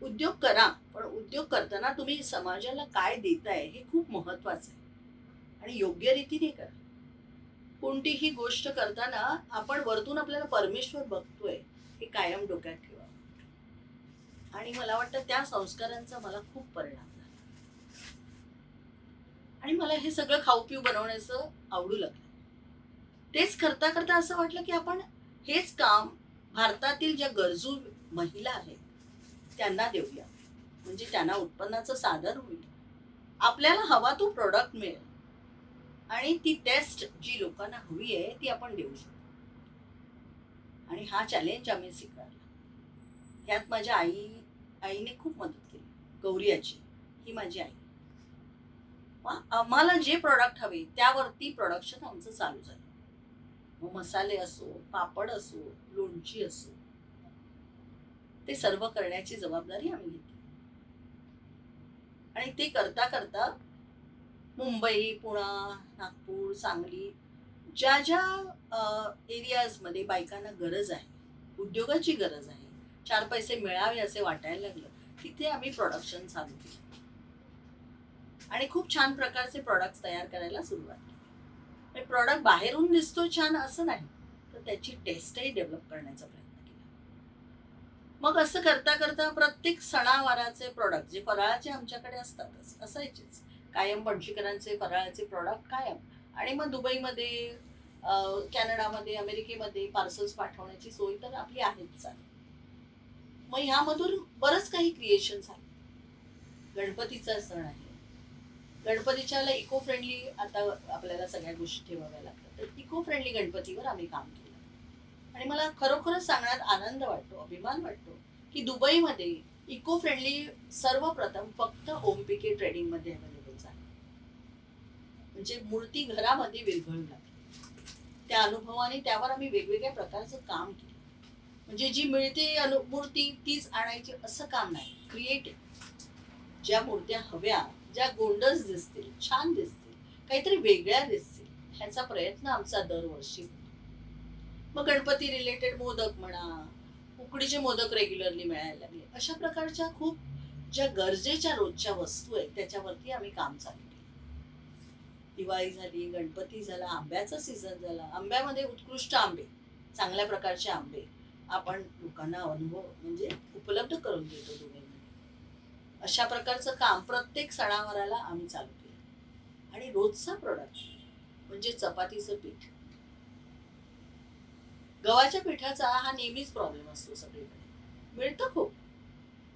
उद्योग करा, पण उद्योग करताना तुम्ही समाजाला काय देताय हे खूप महत्वाचं आहे आणि योग्य रीतीने करा. कोणतीही गोष्ट करताना आपण वरतून आपल्याला परमेश्वर बघतोय हे कायम डोक्यात ठेवा. आणि मला वाटतं त्या संस्कारांचा मला खूप परिणाम झाला आणि मला हे सगळं खाऊ पिऊ बनवण्याचं आवडू लागलं. तेच करता करता असं वाटलं की आपण हेच काम भारतातील ज्या गरजू महिला आहेत त्यांना देऊया, म्हणजे त्यांना उत्पन्नाचं साधन होईल, आपल्याला हवा तो प्रोडक्ट मिळेल आणि ती टेस्ट जी लोकांना हवी आहे ती आपण देऊ शकतो. आणि हा चॅलेंज आम्ही स्वीकारला. यात माझ्या आईने खूप मदत केली. गौरी आजी ही माझी आई. आम्हाला जे प्रोडक्ट हवे त्यावरती प्रोडक्शन आमचं चालू झालं. मग मसाले असो, पापड असो, लोणची असो, ते सर्व करण्याची जबाबदारी आम्ही घेतली. आणि ते करता करता मुंबई, पुणा, नागपूर, सांगली ज्या ज्या एरियाजमध्ये बायकांना गरज आहे, उद्योगाची गरज आहे, 4 पैसे मिळावे असे वाटायला लागलं, तिथे आम्ही प्रोडक्शन चालू केलं आणि खूप छान प्रकारचे प्रोडक्ट्स तयार करायला सुरुवात केली. प्रोडक्ट बाहेरून दिसतो छान असं नाही, तर त्याची टेस्टही डेव्हलप करण्याचा प्रयत्न केला. मग असं करता करता प्रत्येक सणावाराचे प्रोडक्ट जे फराळाचे आमच्याकडे असतातच, असायचेच कायम, पणशीकरांचे फराळाचे प्रोडक्ट कायम. आणि मग दुबईमध्ये, कॅनडामध्ये, अमेरिकेमध्ये पार्सल्स पाठवण्याची सोय तर आपली आहेच चालेल. मग ह्यामधून बरंच काही क्रिएशन झालं. गणपतीचा सण आहे, गणपतीच्याला इको फ्रेंडली आता आपल्याला सगळ्या गोष्टी ठेवाव्या लागतात, तर इको फ्रेंडली गणपतीवर आम्ही काम केलं. आणि मला खरोखरच सांगण्यात आनंद वाटतो, अभिमान वाटतो की दुबईमध्ये इको फ्रेंडली सर्वप्रथम फक्त ओम पीके ट्रेडिंगमध्ये अवेलेबल झालं. म्हणजे मूर्ती घरामध्ये विरघळू लागली. त्या अनुभवाने त्यावर आम्ही वेगवेगळ्या प्रकारचं काम केलं. म्हणजे जी मिळते मूर्ती तीच आणायची असं काम नाही, क्रिएटिव्ह. ज्या मूर्त्या हव्या, ज्या गोंडस दिसतील, छान दिसतील, काहीतरी वेगळ्या दिसतील, ह्याचा प्रयत्न आमचा दरवर्षी होतो. मग गणपती रिलेटेड मोदक म्हणा, उकडीचे मोदक रेग्युलरली मिळायला लागले. अशा प्रकारच्या खूप ज्या गरजेच्या रोजच्या वस्तू आहेत त्याच्यावरती आम्ही काम चालू केलं. दिवाळी झाली, गणपती झाला, आंब्याचा सीझन झाला. आंब्यामध्ये उत्कृष्ट आंबे, चांगल्या प्रकारचे आंबे आपण लोकांना अनुभव म्हणजे उपलब्ध करून देतो दुबईमध्ये. अशा प्रकारचं काम प्रत्येक सणावाराला आम्ही चालू केलं. आणि रोजचा प्रोडक्ट म्हणजे चपातीचं पीठ. गव्हाच्या पिठाचा हा नेहमीच प्रॉब्लेम असतो सगळीकडे. मिळतं खूप,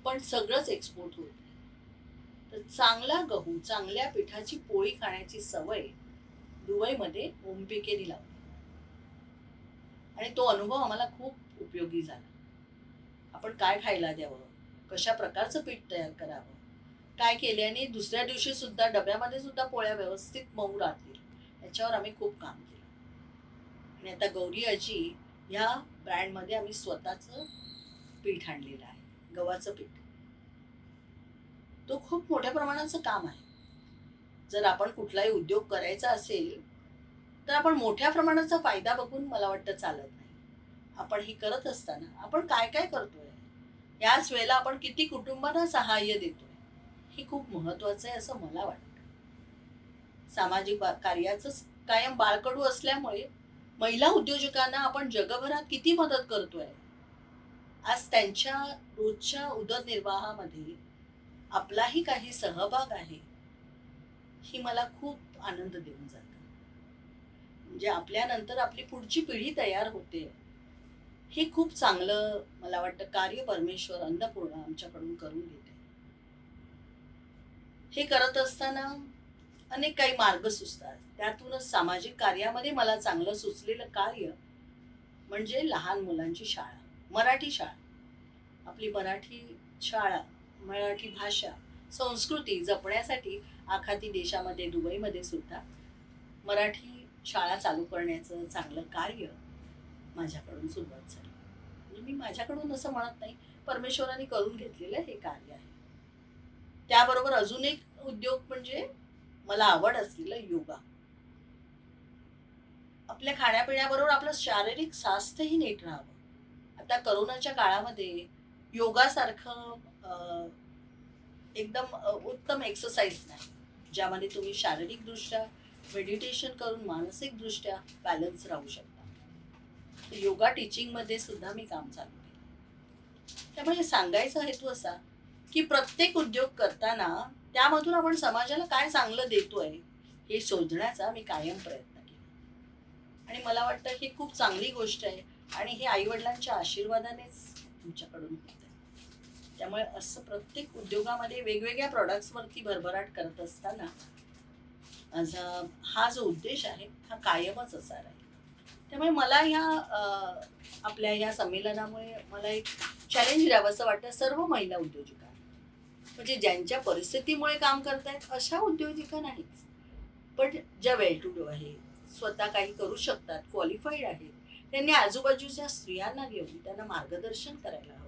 पण सगळंच एक्सपोर्ट होत नाही. तर चांगला गहू, चांगल्या पिठाची पोळी खाण्याची सवय दुबईमध्ये ओमपीकेने लावली. आणि तो अनुभव आम्हाला खूप उपयोगी झाला. आपण काय खायला द्यावं, कशा प्रकारचं पीठ तयार करावं, काय केल्याने दुसऱ्या दिवशी सुद्धा डब्यामध्ये सुद्धा पोळ्या व्यवस्थित मऊ राहतील, याच्यावर आम्ही खूप काम केलं. आणि आता गौरी आजी ह्या ब्रँडमध्ये आम्ही स्वतःचं पीठ आणलेलं आहे, गव्हाचं पीठ. तो खूप मोठ्या प्रमाणाचं काम आहे. जर आपण कुठलाही उद्योग करायचा असेल तर आपण मोठ्या प्रमाणाचा फायदा बघून मला वाटतं चालत नाही. आपण ही करत असताना आपण काय काय करतोय, याच वेळेला आपण किती कुटुंबांना सहाय्य देतोय, हे खूप महत्वाचं आहे असं मला वाटतं. सामाजिक कार्याचं कायम बाळकडू असल्यामुळे महिला उद्योजकांना आपण जगभरात किती मदत करतोय, आज त्यांच्या रोजच्या उदरनिर्वाहामध्ये आपलाही काही सहभाग आहे, ही मला खूप आनंद देऊन जातं. म्हणजे आपल्यानंतर आपली पुढची पिढी तयार होते, हे खूप चांगलं मला वाटतं कार्य परमेश्वर अन्नपूर्णा आमच्याकडून करून घेते. हे करत असताना अनेक काही मार्ग सुचतात. त्यातूनच सामाजिक कार्यामध्ये मला चांगलं सुचलेलं कार्य म्हणजे लहान मुलांची शाळा, मराठी शाळा. आपली मराठी शाळा, मराठी भाषा, संस्कृती जपण्यासाठी आखाती देशामध्ये दुबईमध्ये सुद्धा मराठी शाळा चालू करण्याचं चांगलं कार्य माझ्याकडून सुरुवात झाली. म्हणजे मी माझ्याकडून असं म्हणत नाही, परमेश्वराने करून घेतलेलं हे कार्य आहे. त्याबरोबर अजून एक उद्योग म्हणजे मला आवड असलेलं योगा. आपल्या खाण्यापिण्याबरोबर आपलं शारीरिक स्वास्थ्यही नीट राहावं. आता करोनाच्या काळामध्ये योगासारखं एकदम उत्तम एक्सरसाइज नाही, ज्यामध्ये तुम्ही शारीरिकदृष्ट्या मेडिटेशन करून मानसिकदृष्ट्या बॅलन्स राहू शकता. योगा टीचिंगमध्ये सुद्धा मी काम चालू केलं. त्यामुळे सांगायचा हेतू असा की प्रत्येक उद्योग करताना त्यामधून आपण समाजाला काय चांगलं देतोय हे शोधण्याचा मी कायम प्रयत्न केला. आणि मला वाटतं ही खूप चांगली गोष्ट आहे आणि हे आईवडिलांच्या आशीर्वादानेच तुमच्याकडून होत आहे. त्यामुळे असं प्रत्येक उद्योगामध्ये वेगवेगळ्या प्रॉडक्ट्सवरती भरभराट करत असताना माझा हा जो उद्देश आहे हा कायमच असणार आहे. त्यामुळे मला आपल्या ह्या संमेलनामुळे मला एक चॅलेंज द्यावं असं वाटतं सर्व महिला उद्योजिका, म्हणजे ज्यांच्या परिस्थितीमुळे काम करतायत अशा उद्योजिका नाहीच, पण ज्या वेल टू डू आहे, स्वतः काही करू शकतात, क्वालिफाईड आहेत, त्यांनी आजूबाजूच्या स्त्रियांना घेऊन त्यांना मार्गदर्शन करायला हवं.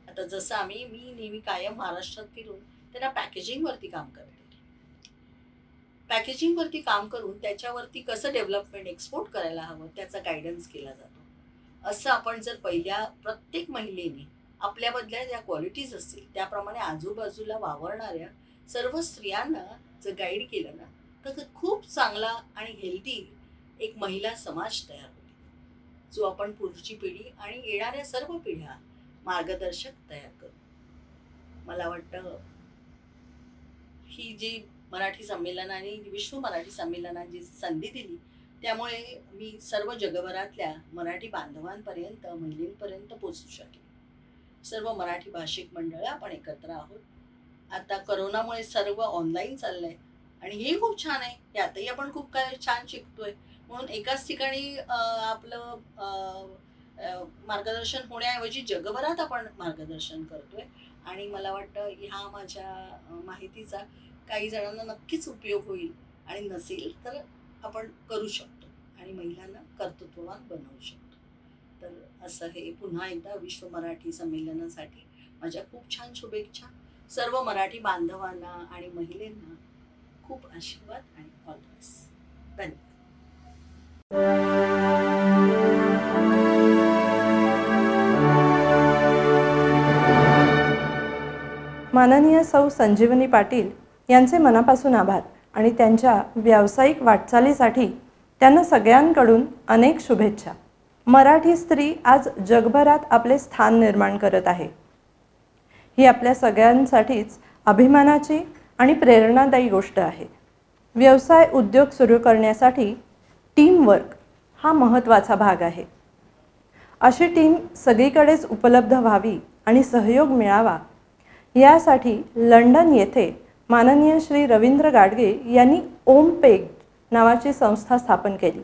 आता जसं मी नेहमी कायम महाराष्ट्रात फिरून त्यांना पॅकेजिंगवरती काम करते. पॅकेजिंगवरती काम करून त्याच्यावरती कसं डेव्हलपमेंट एक्सपोर्ट करायला हवं त्याचा गायडन्स केला जातो. असं आपण जर पहिल्या प्रत्येक महिलेने आपल्यामधल्या ज्या क्वालिटीज असतील त्याप्रमाणे आजूबाजूला वावरणाऱ्या सर्व स्त्रियांना जर गाईड केलं ना तर खूप चांगला आणि हेल्दी एक महिला समाज तयार होईल, जो आपण पुढची पिढी आणि येणाऱ्या सर्व पिढ्या मार्गदर्शक तयार करू. मला वाटतं ही जी मराठी संमेलनाने, विश्व मराठी संमेलनाने जी संधी दिली त्यामुळे मी सर्व जगभरातल्या मराठी बांधवांपर्यंत, महिलांपर्यंत पोचू शकले. सर्व मराठी भाषिक मंडळ आपण एकत्र आहोत. आता करोनामुळे सर्व ऑनलाईन चाललंय आणि हे खूप छान आहे. यातही आपण खूप काय छान शिकतोय. म्हणून एकाच ठिकाणी आपलं मार्गदर्शन होण्याऐवजी जगभरात आपण मार्गदर्शन करतोय. आणि मला वाटतं ह्या माझ्या माहितीचा काही जणांना नक्कीच उपयोग होईल आणि नसेल तर आपण करू शकतो आणि महिलांना कर्तृत्ववान बनवू शकतो. तर असं हे पुन्हा एकदा विश्व मराठी संमेलनासाठी माझ्या खूप छान शुभेच्छा. सर्व मराठी बांधवांना आणि महिलांना खूप आशीर्वाद आणि ऑल द बेस्ट. धन्यवाद. माननीय सौ संजीवनी पाटील यांचे मनापासून आभार आणि त्यांच्या व्यावसायिक वाटचालीसाठी त्यांना सगळ्यांकडून अनेक शुभेच्छा. मराठी स्त्री आज जगभरात आपले स्थान निर्माण करत आहे. ही आपल्या सगळ्यांसाठीच अभिमानाची आणि प्रेरणादायी गोष्ट आहे. व्यवसाय उद्योग सुरू करण्यासाठी टीमवर्क हा महत्त्वाचा भाग आहे. अशी टीम सगळीकडेच उपलब्ध व्हावी आणि सहयोग मिळावा यासाठी लंडन येथे माननीय श्री रवींद्र गाडगे यांनी ओमपेज नावाची संस्था स्थापन केली.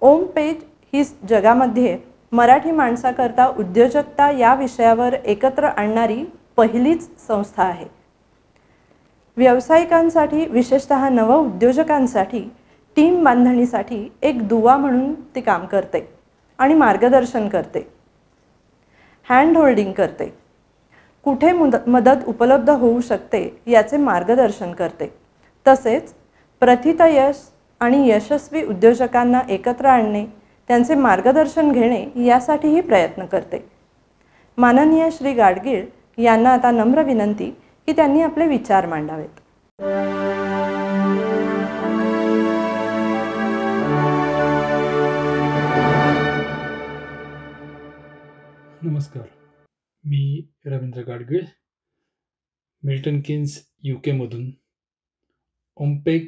ओमपेज ही जगामध्ये मराठी माणसाकरता उद्योजकता या विषयावर एकत्र आणणारी पहिलीच संस्था आहे. व्यावसायिकांसाठी विशेषतः नवउद्योजकांसाठी टीम बांधणीसाठी एक दुवा म्हणून ती काम करते आणि मार्गदर्शन करते, हँड होल्डिंग करते, कुठे मदत उपलब्ध होऊ शकते याचे मार्गदर्शन करते. तसेच प्रथितयश आणि यशस्वी उद्योजकांना एकत्र आणणे, त्यांचे मार्गदर्शन घेणे यासाठीही प्रयत्न करते. माननीय श्री गाडगीळ यांना आता नम्र विनंती की त्यांनी आपले विचार मांडावेत. नमस्कार, मी Ravindra Gadgil, Milton Keynes UK मधून ओमपेग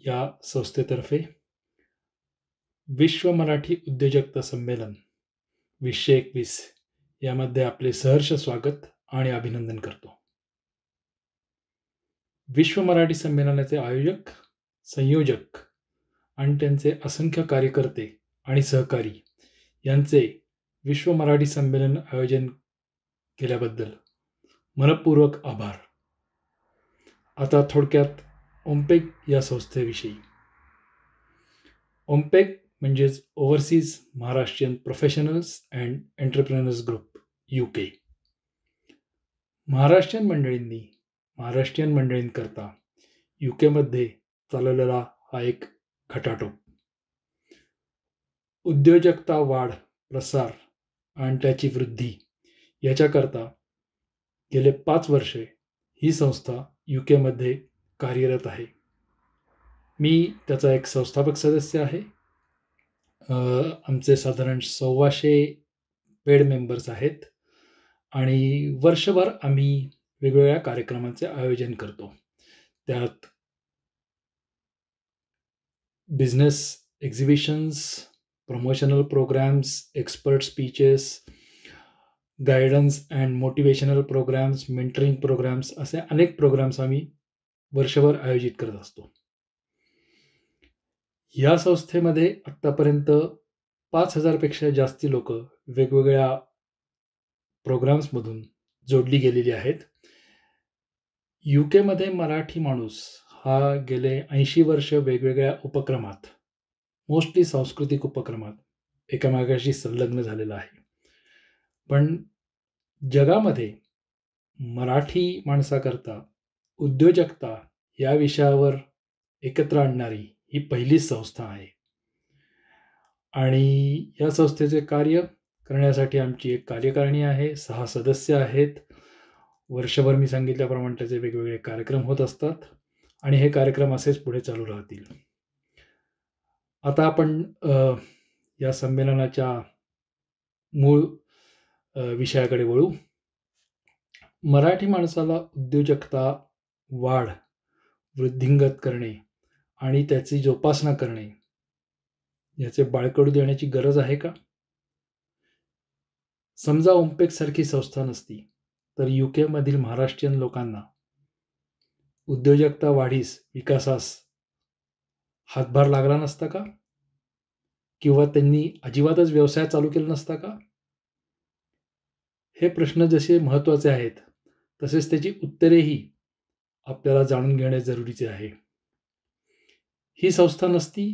या संस्थेतर्फे विश्व मराठी उद्योजकता संमेलन 2021 यामध्ये आपले सहर्ष स्वागत आणि अभिनंदन करतो. विश्व मराठी संमेलनाचे आयोजक, संयोजक आणि त्यांचे असंख्य कार्यकर्ते आणि सहकारी यांचे विश्व मराठी संमेलन आयोजन केल्याबद्दल मनपूर्वक आभार. आता थोडक्यात ओमपेग या संस्थेविषयी. ओमपेग म्हणजेच overseas Maharashtrian professionals and entrepreneurs group UK. Maharashtrian मंडळींकरता UK मध्ये चालवलेला हा एक खटाटोप. उद्योजकता वाढ, प्रसार आणि त्याची वृद्धी याच्याकरता गेले 5 वर्षे ही संस्था UK मध्ये कार्यरत आहे. मी त्याचा एक संस्थापक सदस्य आहे. आमचे साधारण 1,600 पेड मेंबर्स आहेत आणि वर्षभर आम्ही वेगवेगळ्या कार्यक्रमांचे आयोजन करतो. त्यात business exhibitions, promotional programmes, expert speeches, guidance and motivational programmes, mentoring programmes असे अनेक प्रोग्राम्स आम्ही वर्षभर आयोजित करत असतो. या संस्थेमध्ये आत्तापर्यंत 5,000 पेक्षा जास्ती लोक वेगवेगळ्या प्रोग्राम्समधून जोडली गेलेली आहेत. UK मध्ये मराठी माणूस हा गेले 80 वर्ष वेगवेगळ्या उपक्रमात, मोस्टली सांस्कृतिक उपक्रमात एकामेकाशी संलग्न झालेला आहे. पण जगामध्ये मराठी माणसाकरता उद्योजकता या विषयावर एकत्र आणणारी ही पहिलीच संस्था आहे. आणि या संस्थेचे कार्य करण्यासाठी आमची एक कार्यकारिणी आहे, 6 सदस्य आहेत. वर्षभर मी सांगितल्याप्रमाणे त्याचे वेगवेगळे कार्यक्रम होत असतात आणि हे कार्यक्रम असेच पुढे चालू राहतील. आता आपण या संमेलनाच्या मूळ विषयाकडे वळू. मराठी माणसाला उद्योजकता वाढ, वृद्धिंगत करणे आणि त्याची जोपासना करणे याचे बाळकडू देण्याची गरज आहे का? समजा ओमपेग सारखी संस्था नसती तर UK मधील महाराष्ट्रीयन लोकांना उद्योजकता वाढीस, विकासास हातभार लागला नसता का? किंवा त्यांनी अजिबातच व्यवसाय चालू केला नसता का? हे प्रश्न जसे महत्त्वाचे आहेत तसेच त्याची उत्तरेही आपल्याला जाणून घेणे जरुरीचे आहे. ही संस्था नसती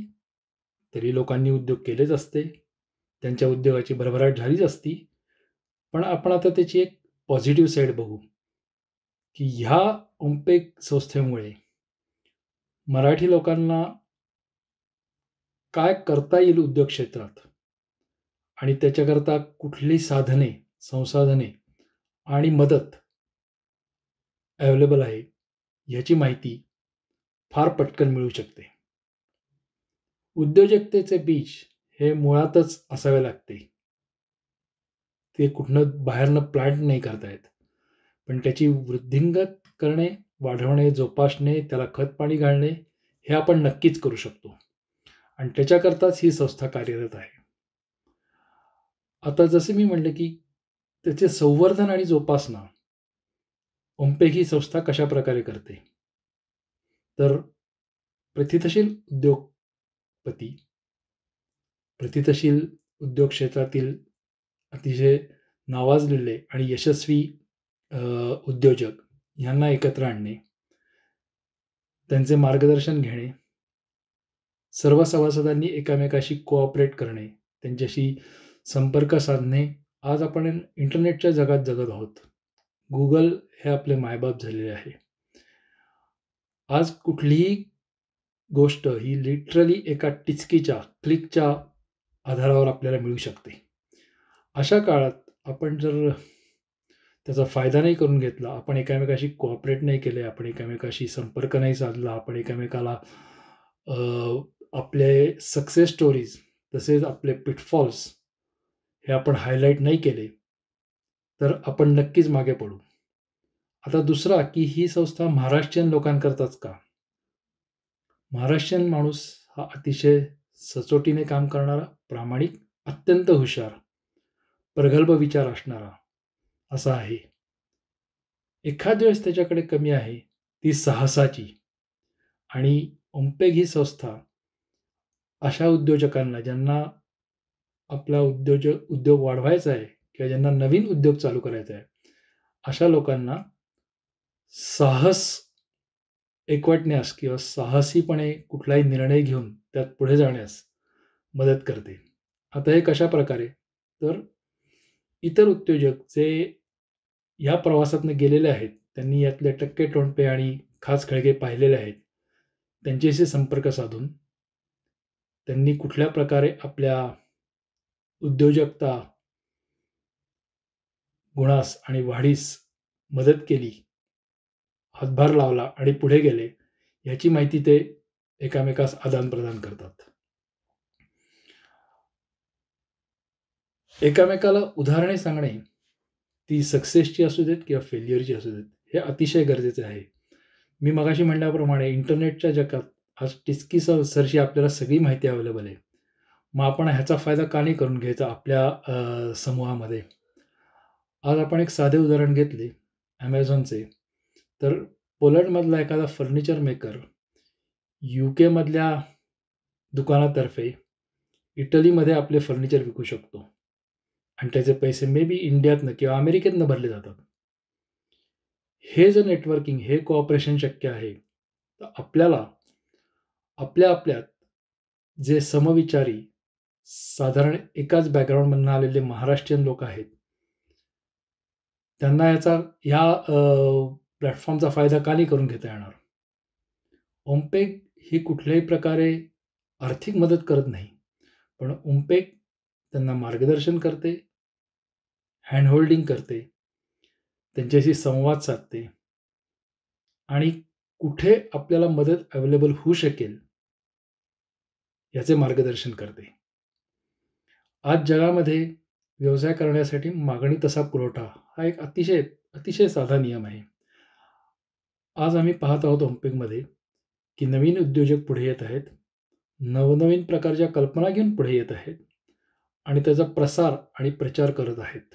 तरी लोकांनी उद्योग केलेच असते, त्यांच्या उद्योगाची भरभराट झालीच असती. पण आपण आता त्याची एक पॉझिटिव्ह साईड बघू की ह्या ओमपेग संस्थेमुळे मराठी लोकांना काय करता येईल उद्योग क्षेत्रात आणि त्याच्याकरता कुठली साधने, संसाधने आणि मदत अवेलेबल आहे याची माहिती फार पटकन मिळू शकते. उद्योजकतेचे बीज हे मुळातच असावे लागते. ते कुठनं बाहेरनं प्लांट नाही करता येत. पण त्याची वृद्धिंगत करणे, वाढवणे, जोपासणे, त्याला खत पाणी घालणे हे आपण नक्कीच करू शकतो. आणि त्याच्याकरताच ही संस्था कार्यरत आहे. आता जसे मी म्हटलं की त्याचे संवर्धन आणि जोपासना ओम्पेग ही संस्था कशा प्रकारे करते, तर प्रथितशील उद्योगपती, प्रथितशील उद्योग क्षेत्रातील अतिशय नावाजलेले आणि यशस्वी उद्योजक यांना एकत्र आणणे, त्यांचे मार्गदर्शन घेणे, सर्व सभासदांनी एकमेकाशी कोऑपरेट करणे, त्यांच्याशी संपर्क साधणे. आज आपण इंटरनेटच्या जगात जगत आहोत. गुगल हे आपले मायबाप झालेले आहे. आज कुठलीही गोष्ट ही लिटरली एका टिचकीच्या क्लिकच्या आधारावर आपल्याला मिळू शकते. अशा काळात आपण जर त्याचा फायदा नाही करून घेतला, आपण एकमेकाशी कोऑपरेट नाही केले, आपण एकमेकाशी संपर्क नाही साधला, आपण एकमेकाला आपले सक्सेस स्टोरीज तसेच आपले पिटफॉल्स हे आपण हायलाईट नाही केले, तर आपण नक्कीच मागे पडू. आता दुसरा की ही संस्था महाराष्ट्रीयन लोकांकरताच का? महाराष्ट्रीयन माणूस हा अतिशय सचोटीने काम करणारा, प्रामाणिक, अत्यंत हुशार, प्रगल्भ विचार असणारा असा आहे. एखाद वेळेस त्याच्याकडे कमी आहे ती साहसाची. आणि ओम्पेग ही संस्था अशा उद्योजकांना, ज्यांना आपला उद्योग वाढवायचा आहे किंवा ज्यांना नवीन उद्योग चालू करायचा आहे, अशा लोकांना साहस एकवटण्यास किंवा साहसीपणे कुठलाही निर्णय घेऊन त्यात पुढे जाण्यास मदत करते. आता हे कशा प्रकारे, तर इतर उद्योजक जे या प्रवासातनं गेलेले आहेत, त्यांनी यातले टक्के टोणपे आणि खास खळगे पाहिलेले आहेत, त्यांच्याशी संपर्क साधून त्यांनी कुठल्या प्रकारे आपल्या उद्योजकता गुणास आणि वाढीस मदत केली, हातभार लावला आणि पुढे गेले, याची माहिती ते एकामेकास आदान प्रदान करतात. एकामेकाला उदाहरणे सांगणे, ती सक्सेसची असू देत किंवा फेल्युअरची असू देत, हे अतिशय गरजेचे आहे. मी मगाशी म्हणल्याप्रमाणे इंटरनेटच्या जगात आज टिचकी सरशी आपल्याला सगळी माहिती अवेलेबल आहे. मग आपण ह्याचा फायदा का नाही करून घ्यायचा आपल्या समूहामध्ये? आज आपण एक साधे उदाहरण घेतले ॲमेझॉनचे, तर पोलंडमधला एखादा फर्निचर मेकर UK मधल्या दुकानातर्फे इटलीमध्ये आपले फर्निचर विकू शकतो आणि त्याचे पैसे मे बी इंडियातनं किंवा अमेरिकेतनं भरले जातात. हे जर नेटवर्किंग, हे कोऑपरेशन शक्य आहे, तर आपल्याला आपल्यात जे समविचारी, साधारण एकाच बॅकग्राऊंडमधून आलेले महाराष्ट्रीयन लोक आहेत, त्यांना ह्या प्लॅटफॉर्मचा फायदा का नाही करून घेता येणार? ओम्पेग ही कुठल्याही प्रकारे आर्थिक मदत करत नाही, पण ओम्पेग त्यांना मार्गदर्शन करते, हँडहोल्डिंग करते, त्यांच्याशी संवाद साधते आणि कुठे आपल्याला मदत अवेलेबल होऊ शकेल याचे मार्गदर्शन करते. आज जगामध्ये व्यवसाय करण्यासाठी मागणी तसा पुरवठा हा एक अतिशय साधा नियम आहे. आज आम्ही पाहत आहोत ओम्पेगमध्ये की नवीन उद्योजक पुढे येत आहेत, नवनवीन प्रकारच्या कल्पना घेऊन पुढे येत आहेत आणि त्याचा प्रसार आणि प्रचार करत आहेत.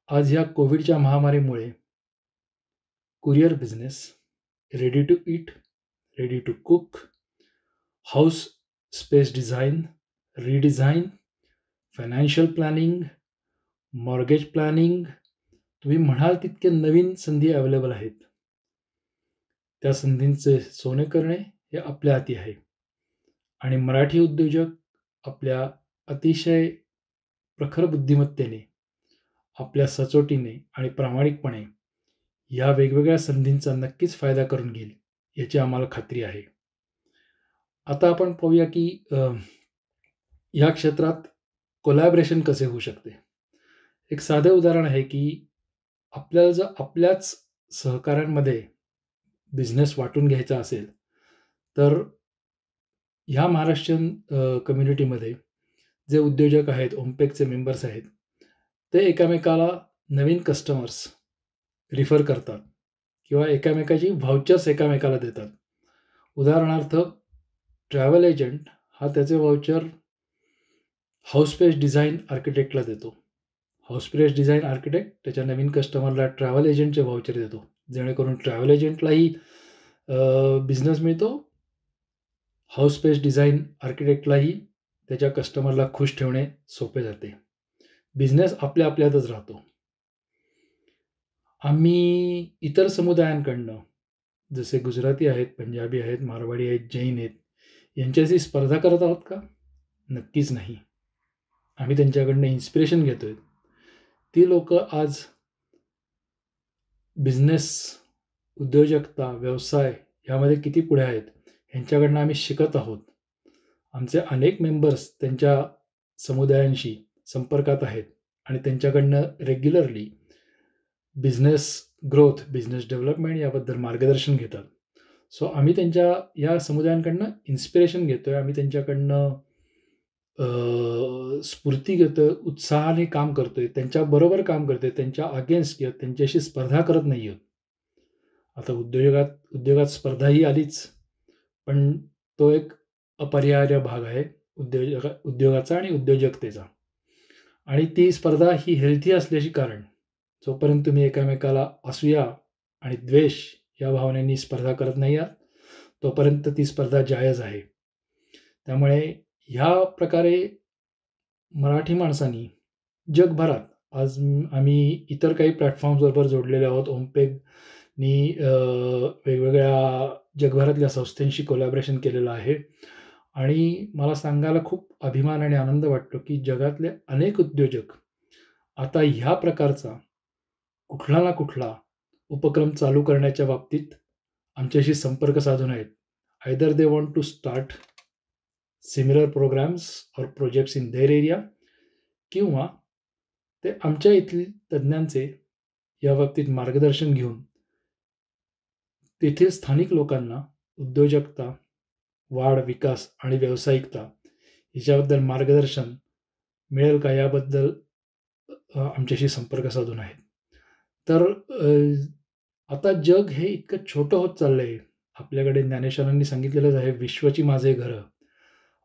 आज ह्या कोविडच्या महामारीमुळे courier business, ready to eat, ready to cook, house space design, redesign, financial planning, mortgage planning, तुम्ही म्हणाल तितके नवीन संधी अवेलेबल आहेत. त्या संधींचे सोने करणे हे आपल्या हाती आहे आणि मराठी उद्योजक आपल्या अतिशय प्रखर बुद्धिमत्तेने, आपल्या सचोटीने आणि प्रामाणिकपणे या वेगवेगळ्या संधींचा नक्कीच फायदा करून घेईल याची आम्हाला खात्री आहे. आता आपण पाहूया की या क्षेत्रात कोलॅबरेशन कसे होऊ शकते. एक साधे उदाहरण आहे की आपल्याला जर आपल्याच सहकाऱ्यांमध्ये बिझनेस वाटून घ्यायचा असेल तर ह्या महाराष्ट्रीयन कम्युनिटीमध्ये जे उद्योजक आहेत, ओमपेकचे मेंबर्स आहेत, ते एकामेकाला नवीन कस्टमर्स रिफर करतात किंवा एकामेकाची व्हाउचर्स एकामेकाला देतात. उदाहरणार्थ ट्रॅव्हल एजंट हा त्याचे व्हाउचर हाऊसपेस डिझाईन आर्किटेक्टला देतो. हाऊसपेस डिझाईन आर्किटेक्ट त्याच्या नवीन कस्टमरला ट्रॅव्हल एजंटचे व्हाउचर देतो, जेणेकरून ट्रॅव्हल एजंटलाही बिझनेस मिळतो, हाऊसपेस डिझाईन आर्किटेक्टलाही त्याच्या कस्टमरला खुश ठेवणे सोपे जाते. बिझनेस आपल्या आपल्यातच राहतो. आम्ही इतर समुदायांकडनं जसे गुजराती आहेत, पंजाबी आहेत, मारवाडी आहेत, जैन आहेत, यांच्याशी स्पर्धा करत आहोत का? नक्कीच नाही. आम्ही त्यांच्याकडनं इन्स्पिरेशन घेतोय. ती लोक आज बिझनेस, उद्योजकता, व्यवसाय यामध्ये किती पुढे आहेत ह्यांच्याकडनं आम्ही शिकत आहोत. आमचे अनेक मेंबर्स त्यांच्या समुदायांशी संपर्कात आहेत आणि त्यांच्याकडनं regularly business growth, business development याबद्दल मार्गदर्शन घेतात. सो आम्ही त्यांच्या या समुदायांकडनं इन्स्पिरेशन घेतोय. आम्ही त्यांच्याकडनं स्फूर्ती घेतोय, उत्साहाने काम करतोय, त्यांच्याबरोबर काम करतोय, त्यांच्या अगेन्स्ट किंवा त्यांच्याशी स्पर्धा करत नाही आहोत. आता उद्योगात स्पर्धा ही आलीच, पण तो एक अपरिहार्य भाग आहे उद्योगाचा आणि उद्योजकतेचा. आणि ती स्पर्धा ही हेल्थी असल्याची कारण जोपर्यंत तुम्ही एकामेकाला असूया आणि द्वेष या भावनेनी स्पर्धा करत नाही आहात तोपर्यंत ती स्पर्धा जायज आहे. त्यामुळे ह्या प्रकारे मराठी माणसांनी जगभरात आज आम्ही इतर काही प्लॅटफॉर्म्सबरोबर जोडलेले आहोत. ओमपेगनी वेगवेगळ्या जगभरातल्या संस्थांशी कोलॅबरेशन केलेलं आहे आणि मला सांगायला खूप अभिमान आणि आनंद वाटतो की जगातले अनेक उद्योजक आता ह्या प्रकारचा कुठला ना कुठला उपक्रम चालू करण्याच्या बाबतीत आमच्याशी संपर्क साधून आहेत. Either they want to start similar programmes और प्रोजेक्ट्स इन देअर एरिया किंवा ते आमच्या इथली तज्ज्ञांचे या बाबतीत मार्गदर्शन घेऊन तेथील स्थानिक लोकांना उद्योजकता, वाढ, विकास आणि व्यावसायिकता याच्याबद्दल मार्गदर्शन मिळेल का याबद्दल आमच्याशी संपर्क साधून आहेत. तर आता जग हे इतकं छोटं होत चाललं आहे. आपल्याकडे ज्ञानेश्वरांनी सांगितलेलंच आहे, विश्वाची माझे घर.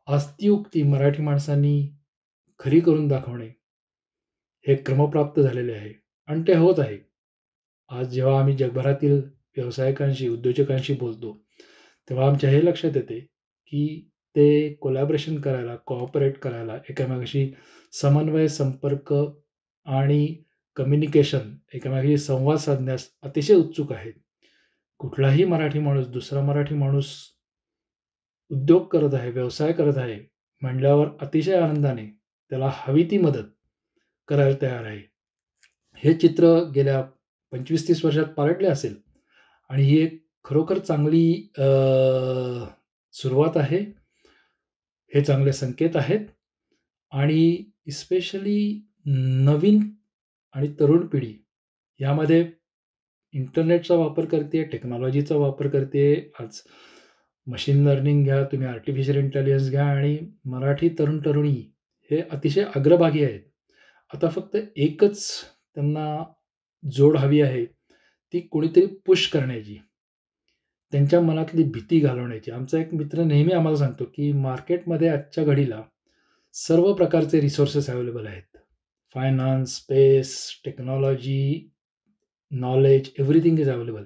आज ती उक्ती मराठी माणसांनी खरी करून दाखवणे हे क्रमप्राप्त झालेले आहे आणि ते होत आहे. आज जेव्हा आम्ही जगभरातील व्यावसायिकांशी, उद्योजकांशी बोलतो तेव्हा आमच्या हे लक्षात येते की ते कोलॅबरेशन करायला, कोऑपरेट करायला, एकमेकांशी समन्वय, संपर्क आणि कम्युनिकेशन, एकमेकांशी संवाद साधण्यास अतिशय उत्सुक आहेत. कुठलाही मराठी माणूस, दुसरा मराठी माणूस उद्योग करत आहे, व्यवसाय करत आहे म्हणल्यावर अतिशय आनंदाने त्याला हवी ती मदत करायला तयार आहे. हे चित्र गेल्या 25-30 वर्षात पालटले असेल आणि ही एक खरोखर चांगली सुरुवात आहे. हे चांगले संकेत आहेत आणि इस्पेशली नवीन आणि तरुण पिढी यामध्ये इंटरनेटचा वापर करते, टेक्नॉलॉजीचा वापर करते. आज मशीन लर्निंग घ्या, तुम्ही आर्टिफिशियल इंटेलिजन्स घ्या आणि मराठी तरुण तरुणी हे अतिशय अग्रभागी आहेत. आता फक्त एकच त्यांना जोड हवी आहे, ती कोणीतरी पुश करण्याची, त्यांच्या मनातली भीती घालवण्याची. आमचा एक मित्र नेहमी आम्हाला सांगतो की मार्केटमध्ये आजच्या घडीला सर्व प्रकारचे रिसोर्सेस अवेलेबल आहेत. Finance, space, technology, knowledge, everything is available.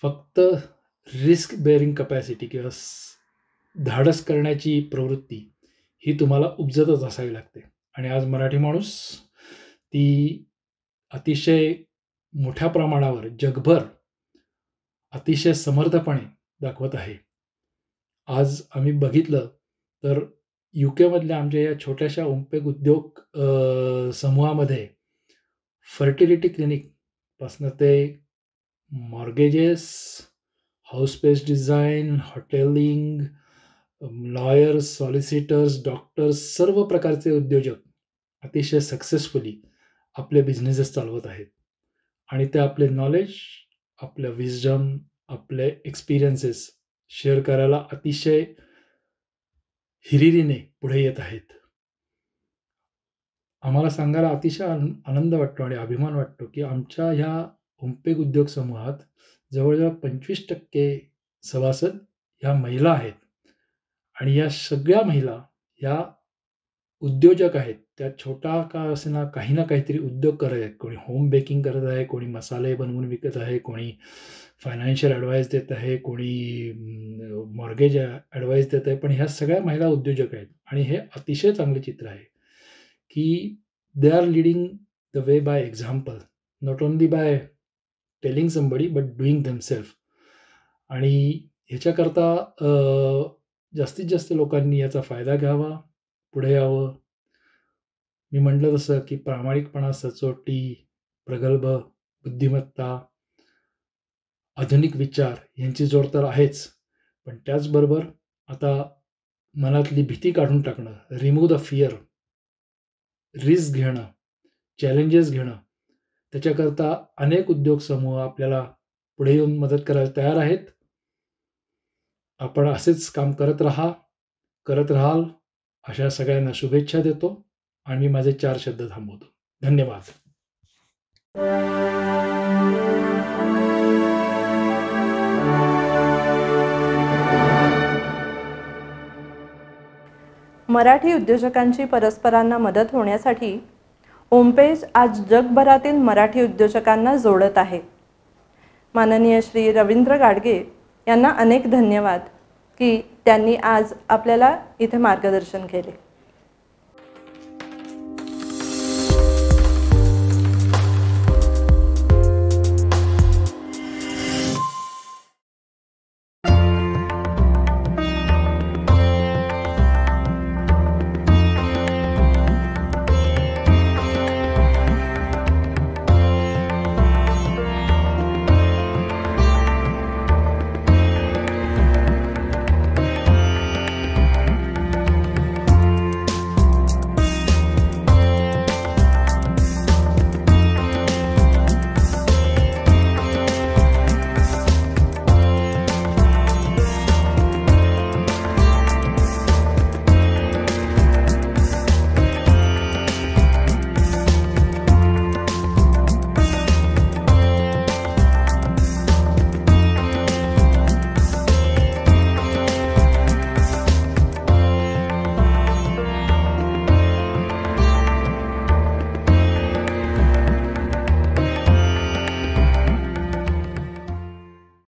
फक्त रिस्क बेअरिंग कपॅसिटी किंवा धाडस करण्याची प्रवृत्ती ही तुम्हाला उपजतच असावी लागते. आणि आज मराठी माणूस ती अतिशय मोठ्या प्रमाणावर जगभर अतिशय समर्थपणे दाखवत आहे. आज आम्ही बघितलं तर UK-मधल्या आमच्या या छोट्याशा ओमपेग उद्योग समूहामध्ये फर्टिलिटी क्लिनिकपासनं ते mortgages, house space design, hotelling, lawyers, solicitors, doctors, सर्व प्रकारचे उद्योजक अतिशय सक्सेसफुली आपले बिझनेसेस चालवत आहेत आणि ते आपले नॉलेज आपल्या विजडम, आपले एक्सपिरियन्सेस शेअर करायला अतिशय हिरिरीने पुढे येत आहेत. आम्हाला सांगायला अतिशय आनंद वाटतो आणि अभिमान वाटतो की आमच्या ह्या ओमपेग उद्योग समूहात जवळजवळ 25% सभासद ह्या महिला आहेत आणि या सगळ्या महिला ह्या उद्योजक आहेत. त्या छोटा का असेना काही ना काहीतरी उद्योग करत आहेत. कोणी होम बेकिंग करत आहे, कोणी मसाले बनवून विकत आहे, कोणी फायनान्शियल ॲडवाईस देत आहे, कोणी मॉर्गेज ॲडवाईस देत आहे. पण ह्या सगळ्या महिला उद्योजक आहेत आणि हे अतिशय चांगले चित्र आहे की they are leading the way by example, not only by telling somebody but doing themselves. आणि ह्याच्याकरता जास्तीत जास्त लोकांनी याचा फायदा घ्यावा, पुढे यावं. मी म्हटलं तसं की प्रामाणिकपणा, सचोटी, प्रगल्भ बुद्धिमत्ता, आधुनिक विचार यांची जोड तर आहेच, पण त्याचबरोबर आता मनातली भीती काढून टाकणं, रिमूव्ह द फिअर, रिस्क घेणं, चॅलेंजेस घेणं, त्याच्याकरता अनेक उद्योग समूह आपल्याला पुढे येऊन मदत करायला तयार आहेत. आपण असेच काम करत राहाल अशा सगळ्यांना शुभेच्छा देतो आणि मी माझे 4 शब्द थांबवतो. धन्यवाद. मराठी उद्योजकांची परस्परांना मदत होण्यासाठी ओमपेज आज जगभरातील मराठी उद्योजकांना जोडत आहे. माननीय श्री रवींद्र गाडगे यांना अनेक धन्यवाद की त्यांनी आज आपल्याला इथे मार्गदर्शन केले.